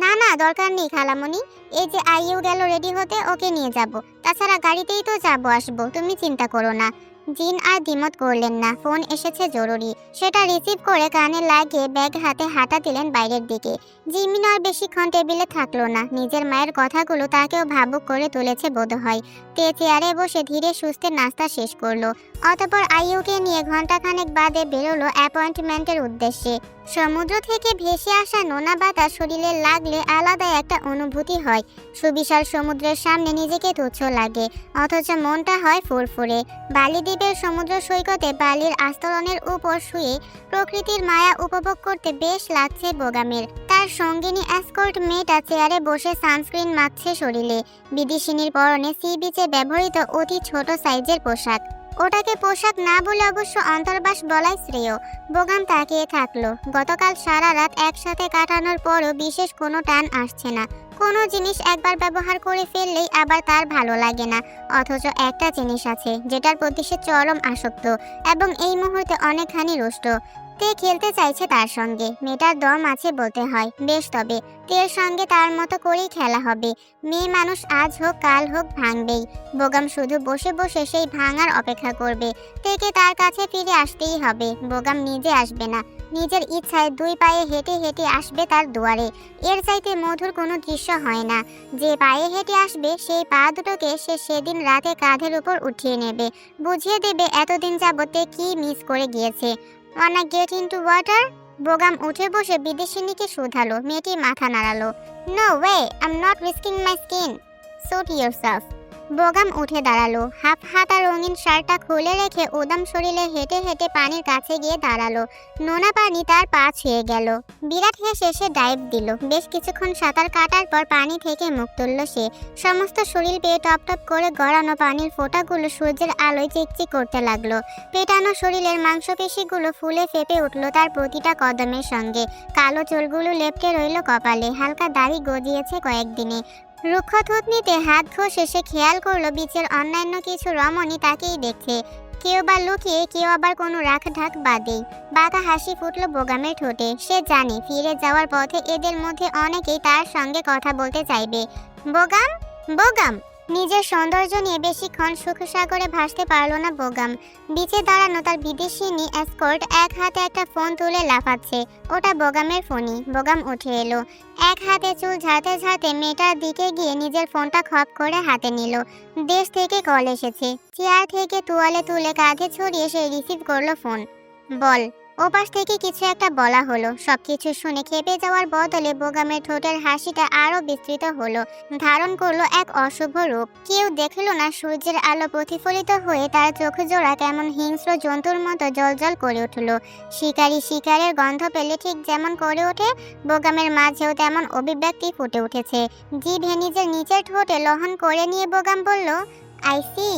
না না, দরকার নেই খালামণি, এই যে আইউ গেল রেডি হতে, ওকে নিয়ে যাব। তাছাড়া গাড়িতেই তো যাবো আসবো, তুমি চিন্তা করো না। জিন আর দ্বিমত করলেন না। ফোন এসেছে জরুরি। সেটা রিসিভ করে কানে লাগিয়ে ব্যাগ হাতে হাঁটা দিলেন বাইরের দিকে। জিমিন আর বেশিক্ষণ টেবিলে থাকলো না। নিজের মায়ের কথাগুলো তাকেও ভাবুক করে তুলেছে বোধহয়। তে চেয়ারে বসে ধীরে সুস্থে নাস্তা শেষ করলো। অতঃপর আইয়ুকে নিয়ে ঘন্টাখানেক বাদে বেরোলো অ্যাপয়েন্টমেন্টের উদ্দেশ্যে। সমুদ্র থেকে ভেসে আসা নোনা বাতাস শরীরে লাগলে আলাদা একটা অনুভূতি হয়। সুবিশাল সমুদ্রের সামনে নিজেকে তুচ্ছ লাগে, অথচ মনটা হয় ফুরফুরে। বালি দ্বীপের সমুদ্র সৈকতে বালির আস্তরণের উপর শুয়ে প্রকৃতির মায়া উপভোগ করতে বেশ লাগছে বোগামের। তার সঙ্গিনী এসকর্ট মেয়েটা চেয়ারে বসে সানস্ক্রিন মাখছে শরীরে। বিদেশিনীর পরনে সি বিচে ব্যবহৃত অতি ছোট সাইজের পোশাক। ওটাকে পোশাক না বলে অবশ্য অন্তর্বাস বলাই শ্রেয়। বোগাম তাকিয়ে থাকলো। গতকাল সারা রাত একসাথে কাটানোর পরও বিশেষ কোনো টান আসছে না। কোনো জিনিস একবার ব্যবহার করে ফেললেই আবার তার ভালো লাগে না। অথচ একটা জিনিস আছে যেটার প্রতি সে চরম আসক্ত এবং এই মুহূর্তে অনেকখানি রুষ্ট। তে খেলতে চাইছে তার সঙ্গে। মেয়েটার দম আছে বলতে হয়। বেশ, তবে তের সঙ্গে তার মতো করেই খেলা হবে। মেয়ে মানুষ আজ হোক কাল হোক ভাঙবেই। বোগাম শুধু বসে বসে সেই ভাঙার অপেক্ষা করবে। তেকে তার কাছে ফিরে আসতেই হবে। বোগাম নিজে আসবে না, নিজের ইচ্ছায় দুই পায়ে হেঁটে হেঁটে আসবে তার দুয়ারে। এর চাইতে মধুর কোনো দৃশ্য হয় না। যে পায়ে হেঁটে আসবে সেই পা দুটোকে সে সেদিন রাতে কাঁধের উপর উঠিয়ে নেবে, বুঝিয়ে দেবে এতদিন যাবতে কি মিস করে গিয়েছে। Wanna get into water? বোগাম উঠে বসে বিদেশিনীকে শুধালো। মেয়েটি মাথা নাড়ালো। No way, I'm not risking my skin. Suit yourself. বোগাম উঠে দাঁড়ালো। হাফ হাতা রঙিন শার্টটা খুলে রেখে উদাম শরীরে হেঁটে হেঁটে পানির কাছে গিয়ে দাঁড়ালো। নোনা পানি তার পা ছুঁয়ে গেল। বিরাট হেসে সে ডাইভ দিল। বেশ কিছুক্ষণ সাঁতার কাটার পর পানি থেকে মুখ তুলল সে। সমস্ত শরীর পেয়ে টপ টপ করে গড়ানো পানির ফোঁটাগুলো সূর্যের আলোয় চিকচিক করতে লাগলো। পেটানো শরীরের মাংসপেশিগুলো ফুলে ফেপে উঠল তার প্রতিটা কদমের সঙ্গে। কালো চুলগুলো লেপ্টে রইল কপালে। হালকা দাড়ি গজিয়েছে কয়েকদিনে। রুক্ষ থুতনিতে হাত ঘষে সে খেয়াল করলো বিচের অন্যান্য কিছু রমণী তাকেই দেখছে। কেউ বা লুকিয়ে, কেউ আবার কোনো রাখ ঢাক বাদেই। বাঁকা হাসি ফুটলো বোগামের ঠোঁটে। সে জানে ফিরে যাওয়ার পথে এদের মধ্যে অনেকেই তার সঙ্গে কথা বলতে চাইবে। বোগাম, বোগাম! নিজের সৌন্দর্য নিয়ে বেশিক্ষণ সুখসাগরে ভাসতে পারল না বোগাম। বিচে দাঁড়ানো তার বিদেশিনী এসকর্ট এক হাতে একটা ফোন তুলে লাফাচ্ছে। ওটা বোগামের ফোনই। বোগাম উঠে এলো। এক হাতে চুল ঝাড়তে ঝাড়তে মেয়েটার দিকে গিয়ে নিজের ফোনটা খপ করে হাতে নিল। দেশ থেকে কল এসেছে। চেয়ার থেকে তোয়ালে তুলে কাঁধে ছড়িয়ে সে রিসিভ করলো ফোন। বল। ওপাশ থেকে কিছু একটা বলা হলো। সবকিছু শুনে খেপে যাওয়ার বদলে বোগামের ঠোঁটের হাসিটা আরো বিস্তৃত হলো, ধারণ করলো এক অশুভ রূপ। কেউ দেখল না সূর্যের আলো প্রতিফলিত হয়ে তার চোখ জোড়া কেমন হিংস্র জন্তুর মতো জলজল করে উঠল। শিকারী শিকারের গন্ধ পেলে ঠিক যেমন করে ওঠে, বোগামের মাঝেও তেমন অভিব্যক্তি ফুটে উঠেছে। জিভে নিজের নিচের ঠোঁটে লহন করে নিয়ে বোগাম বলল, আই সি।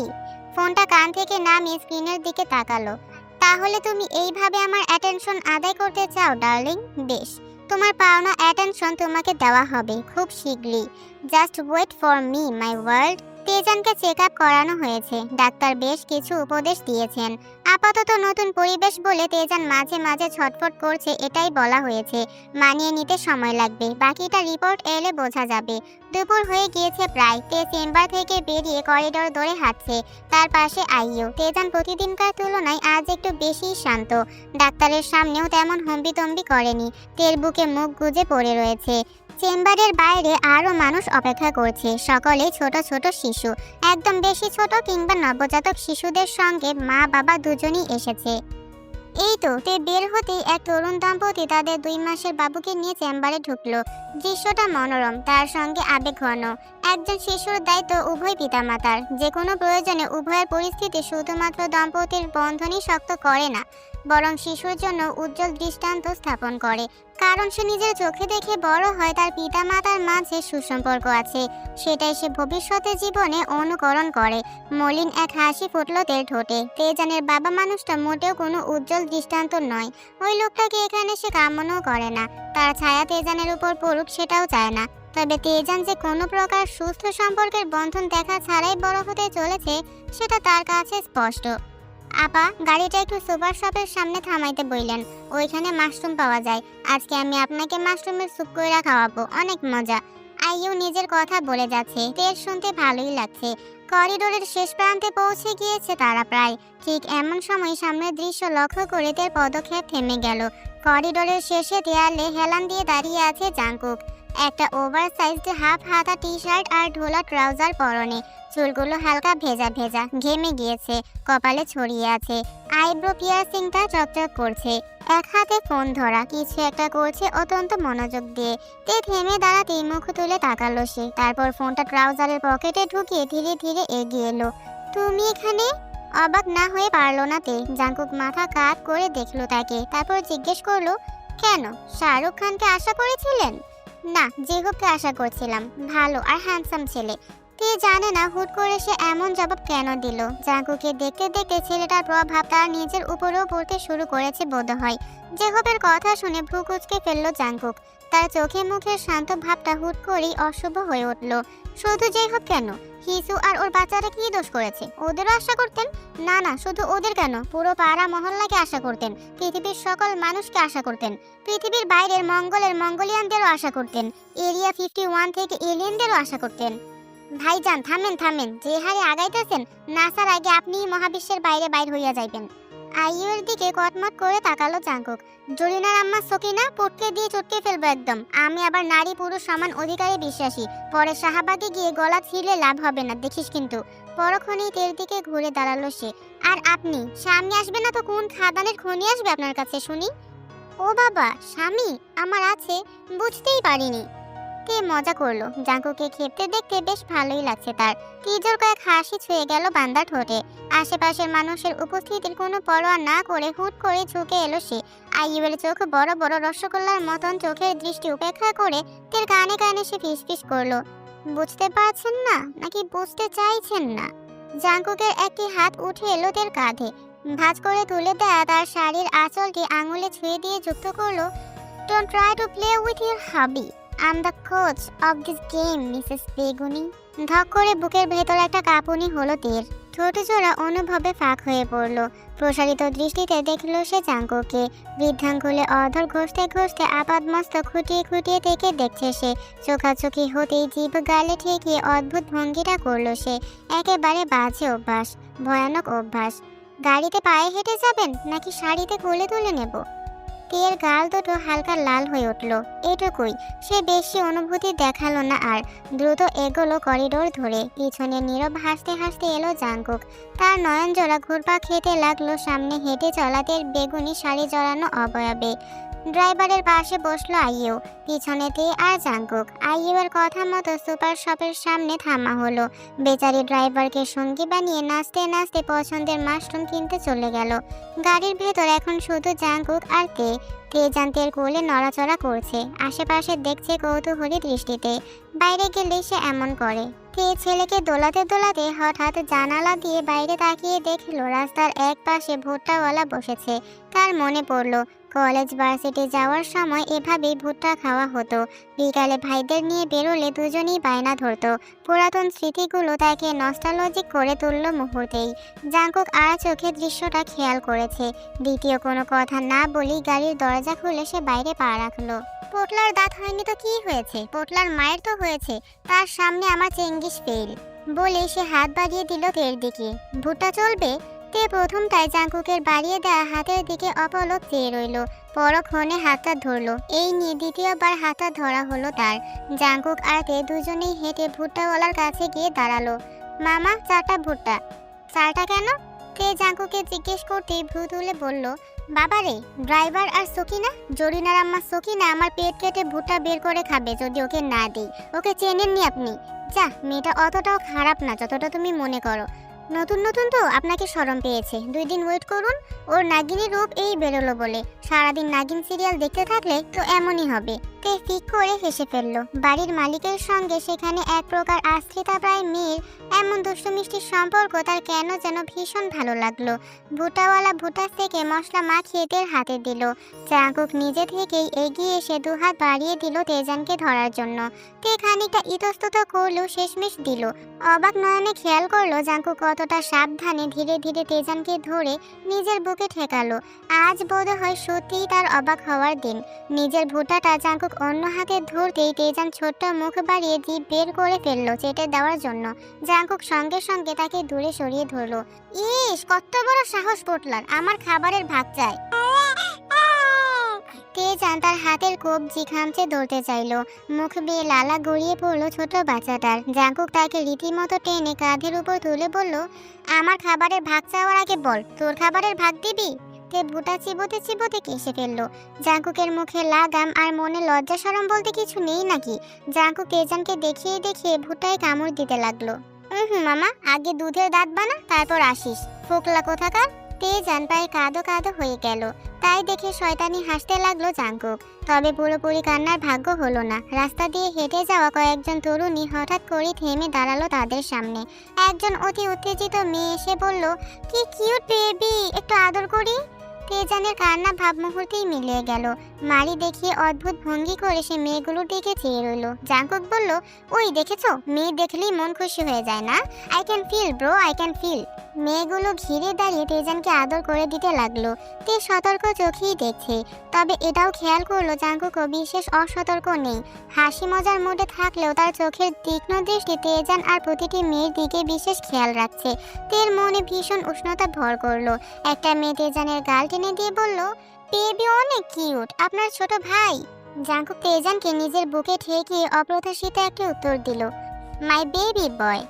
ফোনটা কান থেকে নামিয়ে স্ক্রিনের দিকে তাকালো। তাহলে তুমি এইভাবে আমার অ্যাটেনশন আদায় করতে চাও ডার্লিং? বেশ, তোমার পাওনা অ্যাটেনশন তোমাকে দেওয়া হবে খুব শীঘ্রই। Just wait for me my world. তেজানকে চেক আপ করানো হয়েছে। ডাক্তার বেশ কিছু উপদেশ দিয়েছেন। আপাতত নতুন পরিবেশ বলে তেজান মাঝে মাঝে ছটফট করছে, এটাই বলা হয়েছে। মানিয়ে নিতে সময় লাগবে, বাকিটা রিপোর্ট এলে বোঝা যাবে। দুপুর হয়ে গিয়েছে প্রায়। তে চেম্বার থেকে বেরিয়ে করিডোর ধরে হাঁটছে। তার পাশে আইয়ু। তেজান প্রতিদিনকার তুলনায় আজ একটু বেশি শান্ত। ডাক্তারের সামনেও তেমন হম্বিতম্বি করেনি। তের বুকে মুখ গুজে পড়ে রয়েছে। চেম্বারের বাইরে আরও মানুষ অপেক্ষা করছে। সকলেই ছোট ছোট শিশু। একদম বেশি ছোট কিংবা নবজাতক শিশুদের সঙ্গে মা বাবা দুজনই এসেছে। এই তো তে বের হতেই এক তরুণ দম্পতি তাদের 2 মাসের বাবুকে নিয়ে চেম্বারে ঢুকলো। দৃশ্যটা মনোরম, তার সঙ্গে আবেগ ঘন। একজন শিশুর দায়িত্ব উভয় পিতামাতার। যে কোনো প্রয়োজনে উভয়ের পরিস্থিতি শুধুমাত্র দম্পতির বন্ধনই শক্ত করে না, বরং শিশুর জন্য উজ্জ্বল দৃষ্টান্ত স্থাপন করে। কারণ সে নিজের চোখে দেখে বড় হয় তার পিতামাতার মাঝে সুসম্পর্ক আছে। সেটাই সে ভবিষ্যতে জীবনে অনুকরণ করে। মলিন এক হাসি ফুটল তের ঠোঁটে। তেজানের বাবা মানুষটা মোটেও কোনো উজ্জ্বল দৃষ্টান্ত নয়। ওই লোকটাকে এখানে সে কামনাও করে না। তার ছায়া তেজানের উপর পড়ুক সেটাও চায় না। তবে তেজান যে কোনো প্রকার সুস্থ সম্পর্কের বন্ধন দেখা ছাড়াই বড় হতে চলেছে সেটা তার কাছে স্পষ্ট। আপা, গাড়িটা একটু সুপার শপের সামনে থামাইতে বললেন। ওইখানে মাশরুম পাওয়া যায়। আজকে আমি আপনাকে মাশরুমের স্যুপ কইরা খাওয়াবো, অনেক মজা। আইয়ু নিজের কথা বলে যাচ্ছে। তের শুনতে ভালোই লাগছে। করিডোরের শেষ প্রান্তে পৌঁছে গিয়েছে তারা প্রায়। ঠিক এমন সময় সামনের দৃশ্য লক্ষ্য করে তার পদক্ষেপ থেমে গেল। করিডোরের শেষে দেয়ালে হেলান দিয়ে দাঁড়িয়ে আছে জাংকুক, একটা ওভারসাইজড হাফ হাতা টি শার্ট আর ঢোলা ট্রাউজার পরনে। চুলগুলো হালকা ভেজা ভেজা, ঘেমে গিয়েছে, কপালে ছড়িয়ে আছে, আইব্রো পিয়ার্সিংটা চকচক করছে। এক হাতে ফোন ধরা, কিছু একটা করছে অত্যন্ত মনোযোগ দিয়ে। তে থেমে দাঁড়াতেই মুখ তুলে তাকালো সে, তারপর ফোনটা ট্রাউজারের পকেটে ঢুকিয়ে ধীরে ধীরে এগিয়ে এলো। তুমি এখানে? অবাক না হয়ে পারলো না তে। জাংকুক মাথা কাত করে দেখলো তাকে, তারপর জিজ্ঞেস করলো, কেন? শাহরুখ খানকে আশা করেছিলেন? না, জেহবকে আশা করছিলাম, ভালো আর হ্যান্ডসাম ছেলে। তে জানে না হুট করে সে এমন জবাব কেন দিল। জাংকুকে দেখতে দেখতে ছেলেটার প্রভাব তার নিজের উপরেও পড়তে শুরু করেছে বোধহয়। জেহবের কথা শুনে ভ্রু কুঁচকে ফেললো জাংকুক। তার চোখে মুখের শান্ত ভাবটা হুট করেই অশুভ হয়ে উঠল। শুধু জেহব কেন, হিসু আর ওর বাচ্চারা কি দোষ করেছে? ওদেরও আশা করতেন? না না, শুধু ওদের কেন, পুরো পাড়া মহল্লাকে আশা করতেন, পৃথিবীর সকল মানুষকে আশা করতেন, পৃথিবীর বাইরের মঙ্গলের মঙ্গোলিয়ানদেরও আশা করতেন, এরিয়া 51 থেকে এলিয়েনদেরও আশা করতেন। ভাইজান থামেন থামেন, যে হারে আগাইতেছেন, নাসার আগে আপনি মহাবিশ্বের বাইরে বাইর হইয়া যাইবেন। আইয়ুর দিকে কটমট করে তাকালো জাংকুক। জরিনার আম্মা সকিনা পটকে দিয়ে চটকে ফেলবো একদম। আমি আবার নারী পুরুষ সমান অধিকারে বিশ্বাসী। পরে শাহবাগে গিয়ে গলা ছিঁড়লে লাভ হবে না, দেখিস কিন্তু। পরক্ষণেই তের দিকে ঘুরে দাঁড়ালো সে। আর আপনি সামনে আসবে না তো কোন খাদানের খনি আসবে আপনার কাছে শুনি? ও বাবা, স্বামী আমার আছে, বুঝতেই পারিনি। তে মজা করলো। জাংকুকে খেপতে দেখতে বেশ ভালোই লাগছে তার। তিজোর কয়েক হাসি ছুঁয়ে গেল বান্দার ঠোঁটে। আশেপাশের মানুষের উপস্থিতির কোনো পরোয়া না করে হুট করে ঝুঁকে এলো সে। আইয়ুবের চোখ বড় বড় রসগোল্লার মতন চোখের দৃষ্টি উপেক্ষা করে তের কানে কানে সে ফিসফিস করলো, বুঝতে পারছেন না নাকি বুঝতে চাইছেন না? জাংকুকের একটি হাত উঠে এলো তের কাঁধে, ভাঁজ করে তুলে দেয়া তার শাড়ির আঁচলটি আঙুলে ছুঁয়ে দিয়ে যুক্ত করলো, don't try to play with your hubby, I am the coach of this game Mrs বেগুনি। ধক করে বুকের ভেতর একটা কাঁপুনি হলো তের। ঠোঁট জোড়া অনুভবে ফাঁক হয়ে পড়ল। প্রসারিত দৃষ্টিতে দেখলো সে জাংকুকে। বৃদ্ধাঙ্গুলে অধর ঘষতে ঘষতে আপাদমস্তক খুঁটিয়ে খুঁটিয়ে থেকে দেখছে সে। চোখাচোখি হতেই জিভ গালে ঠেকিয়ে অদ্ভুত ভঙ্গিটা করলো সে। একেবারে বাজে অভ্যাস, ভয়ানক অভ্যাস। গাড়িতে পায়ে হেঁটে যাবেন নাকি শাড়িতে কোলে তুলে নেব? তের গাল দুটো হালকা লাল হয়ে উঠল। এটুকুই, সে বেশি অনুভূতি দেখালো না আর। দ্রুত এগোলো করিডোর ধরে। পিছনে নীরব হাসতে হাসতে এলো জাংকুক। তার নয়ন জোড়া ঘুরপাক খেতে লাগলো সামনে হেঁটে চলা তের বেগুনি শাড়ি জড়ানো অবয়বে। ড্রাইভারের পাশে বসলো আইয়ু, পিছনে তে আর জাংকুক। আইয়ুর কথা মতো সুপার শপের সামনে থামা হলো। বেচারি ড্রাইভারকে সঙ্গী বানিয়ে নাচতে নাচতে পছন্দের মাশরুম কিনতে চলে গেল। গাড়ির ভেতর এখন শুধু জাংকুক আর তে। তেজান্তের কোলে নড়াচড়া করছে, আশেপাশে দেখছে কৌতূহলী দৃষ্টিতে। বাইরে গেলে সে এমন করে। তে ছেলেকে দোলাতে দোলাতে হঠাৎ জানালা দিয়ে বাইরে তাকিয়ে দেখলো রাস্তার এক পাশে ভুট্টাওয়ালা বসেছে। তার মনে পড়লো কলেজ ভার্সিটি যাওয়ার সময় এভাবেই ভুট্টা খাওয়া হতো। বিকালে ভাইদের নিয়ে বেরোলে দুজনেই বায়না ধরতো। পুরাতন স্মৃতিগুলো তাকে নস্টালজিক করে তুলল মুহূর্তেই। জাংকুক আর চোখে দৃশ্যটা খেয়াল করেছে। দ্বিতীয় কোনো কথা না বলেই গাড়ির দরজা খুলে সে বাইরে পা রাখলো। পোটলার দাঁত হয়নি তো কি হয়েছে, পোটলার মায়ের তো হয়েছে, তার সামনে আমার চেঙ্গিস ফেল বলে সে হাত বাড়িয়ে দিল তের দিকে। ভুট্টা চলবে? তে প্রথমটায় জাংকুকের বাড়িয়ে দেওয়া হাতের দিকে অপলক চেয়ে রইল। পরক্ষণে হাতটা ধরলো। এই নিয়ে দ্বিতীয়বার হাতটা ধরা হলো তার। জাংকুক আর তে দুজনেই হেঁটে ভুট্টাওয়ালার কাছে গিয়ে দাঁড়ালো। মামা, 4টা ভুট্টা। 4টা কেন? তে জাংকুকে জিজ্ঞেস করতেই ভ্রু তুলে বলল, বাবারে, ড্রাইভার আর সকিনা, জরিনার আম্মা সকিনা আমার পেট কেটে ভুট্টা বের করে খাবে যদি ওকে না দিই। ওকে চেনেননি আপনি? যা, মেয়েটা অতটাও খারাপ না যতটা তুমি মনে করো। নতুন নতুন তো আপনাকে শরম পেয়েছে, 2 দিন ওয়েট করুন। ওর নাগিনী রূপ এই বেরোলো বলে। সারাদিন নাগিন সিরিয়াল দেখতে থাকলে তো এমনই হবে। তে ফিক করে হেসে ফেললো। বাড়ির মালিকের সঙ্গে সেখানে এক প্রকার আস্থিতা প্রায় মেয়ের এমন দুষ্টু মিষ্টির সম্পর্ক তার কেন যেন ভীষণ ভালো লাগলো। ভুট্টাওয়ালা ভুট্টাস থেকে মশলা মাখিয়ে তের হাতে দিল। জাংকুক নিজে থেকেই এগিয়ে এসে 2 হাত বাড়িয়ে দিল তেজানকে ধরার জন্য। তে খানিকটা ইতস্তত করলেও শেষমেশ দিল। অবাক নয়নে খেয়াল করলো জাংকুক কতটা সাবধানে ধীরে ধীরে তেজানকে ধরে নিজের বুকে ঠেকালো। আজ বোধ হয় সত্যিই তার অবাক হওয়ার দিন। নিজের ভুটাটা জাঙ্কুক অন্য হাতে ধরতেই তেজান ছোট্ট মুখ বাড়িয়ে জিভ বের করে ফেললো চেটে দেওয়ার জন্য। জাঙ্কুক সঙ্গে সঙ্গে তাকে দূরে সরিয়ে ধরলো। ইস, কত বড় সাহস পোটলার, আমার খাবারের ভাগ চাই। তেজান তার হাতের কবজি খামচে ধরতে চাইলো। মুখ বেয়ে লালা গড়িয়ে পড়লো ছোট বাচ্চাটার। জাঙ্কুক তাকে রীতিমতো টেনে কাঁধের উপর তুলে বলল, আমার খাবারের ভাগ চাওয়ার আগে বল, তোর খাবারের ভাগ দিবি? তে ভুটা চিবোতে চিবোতে কেসে ফেললো। জাঙ্কুকের মুখে লাগাম আর মনে লজ্জা শরম বলতে কিছু নেই নাকি? জাঙ্কুক তেজানকে দেখিয়ে দেখিয়ে ভুটায় কামড় দিতে লাগলো। মামা, আগে দুধের দাঁত বানা, তারপর আসিস, ফোকলা কোথাকার। তেজান পায়ে কাঁদো কাঁদো হয়ে গেল। তাই দেখে শয়তানি হাসতে লাগলো জাঙ্কুক। তবে পুরোপুরি কান্নার ভাগ্য হলো না। রাস্তা দিয়ে হেঁটে যাওয়া কয়েকজন তরুণী হঠাৎ করে থেমে দাঁড়ালো তাদের সামনে। একজন অতি উত্তেজিত মেয়ে এসে বলল, কি কিউট বেবি, একটু আদর করি। তেজানের কান্না ভাব মুহূর্তেই মিলিয়ে গেল। মারি দেখিয়ে অদ্ভুত ভঙ্গি করে সে মেয়েগুলোর দিকে চেয়ে রইল। জাঙ্কুক বলল, ওই দেখেছো, মেয়ে দেখলেই মন খুশি হয়ে যায় না? I can feel bro, I can feel. মেয়েগুলো ঘিরে দাঁড়িয়ে তেজানকে আদর করে দিতে লাগলো। তে সতর্ক চোখেই দেখছে। তবে এটাও খেয়াল করলো জাঙ্কুকও বিশেষ অসতর্ক নেই। হাসি মজার মুডে থাকলেও তার চোখের তীক্ষ্ণ দৃষ্টি তেজান আর প্রতিটি মেয়ের দিকে বিশেষ খেয়াল রাখছে। তের মনে ভীষণ উষ্ণতা ভর করলো। একটা মেয়ে তেজানের গাল টেনে দিয়ে বলল, বেবি অনেক কিউট, আপনার ছোট ভাই। জাঙ্কুক তেজানকে নিজের বুকে ঠেকিয়ে অপ্রত্যাশিত একটা উত্তর দিল, মাই বেবি বয়।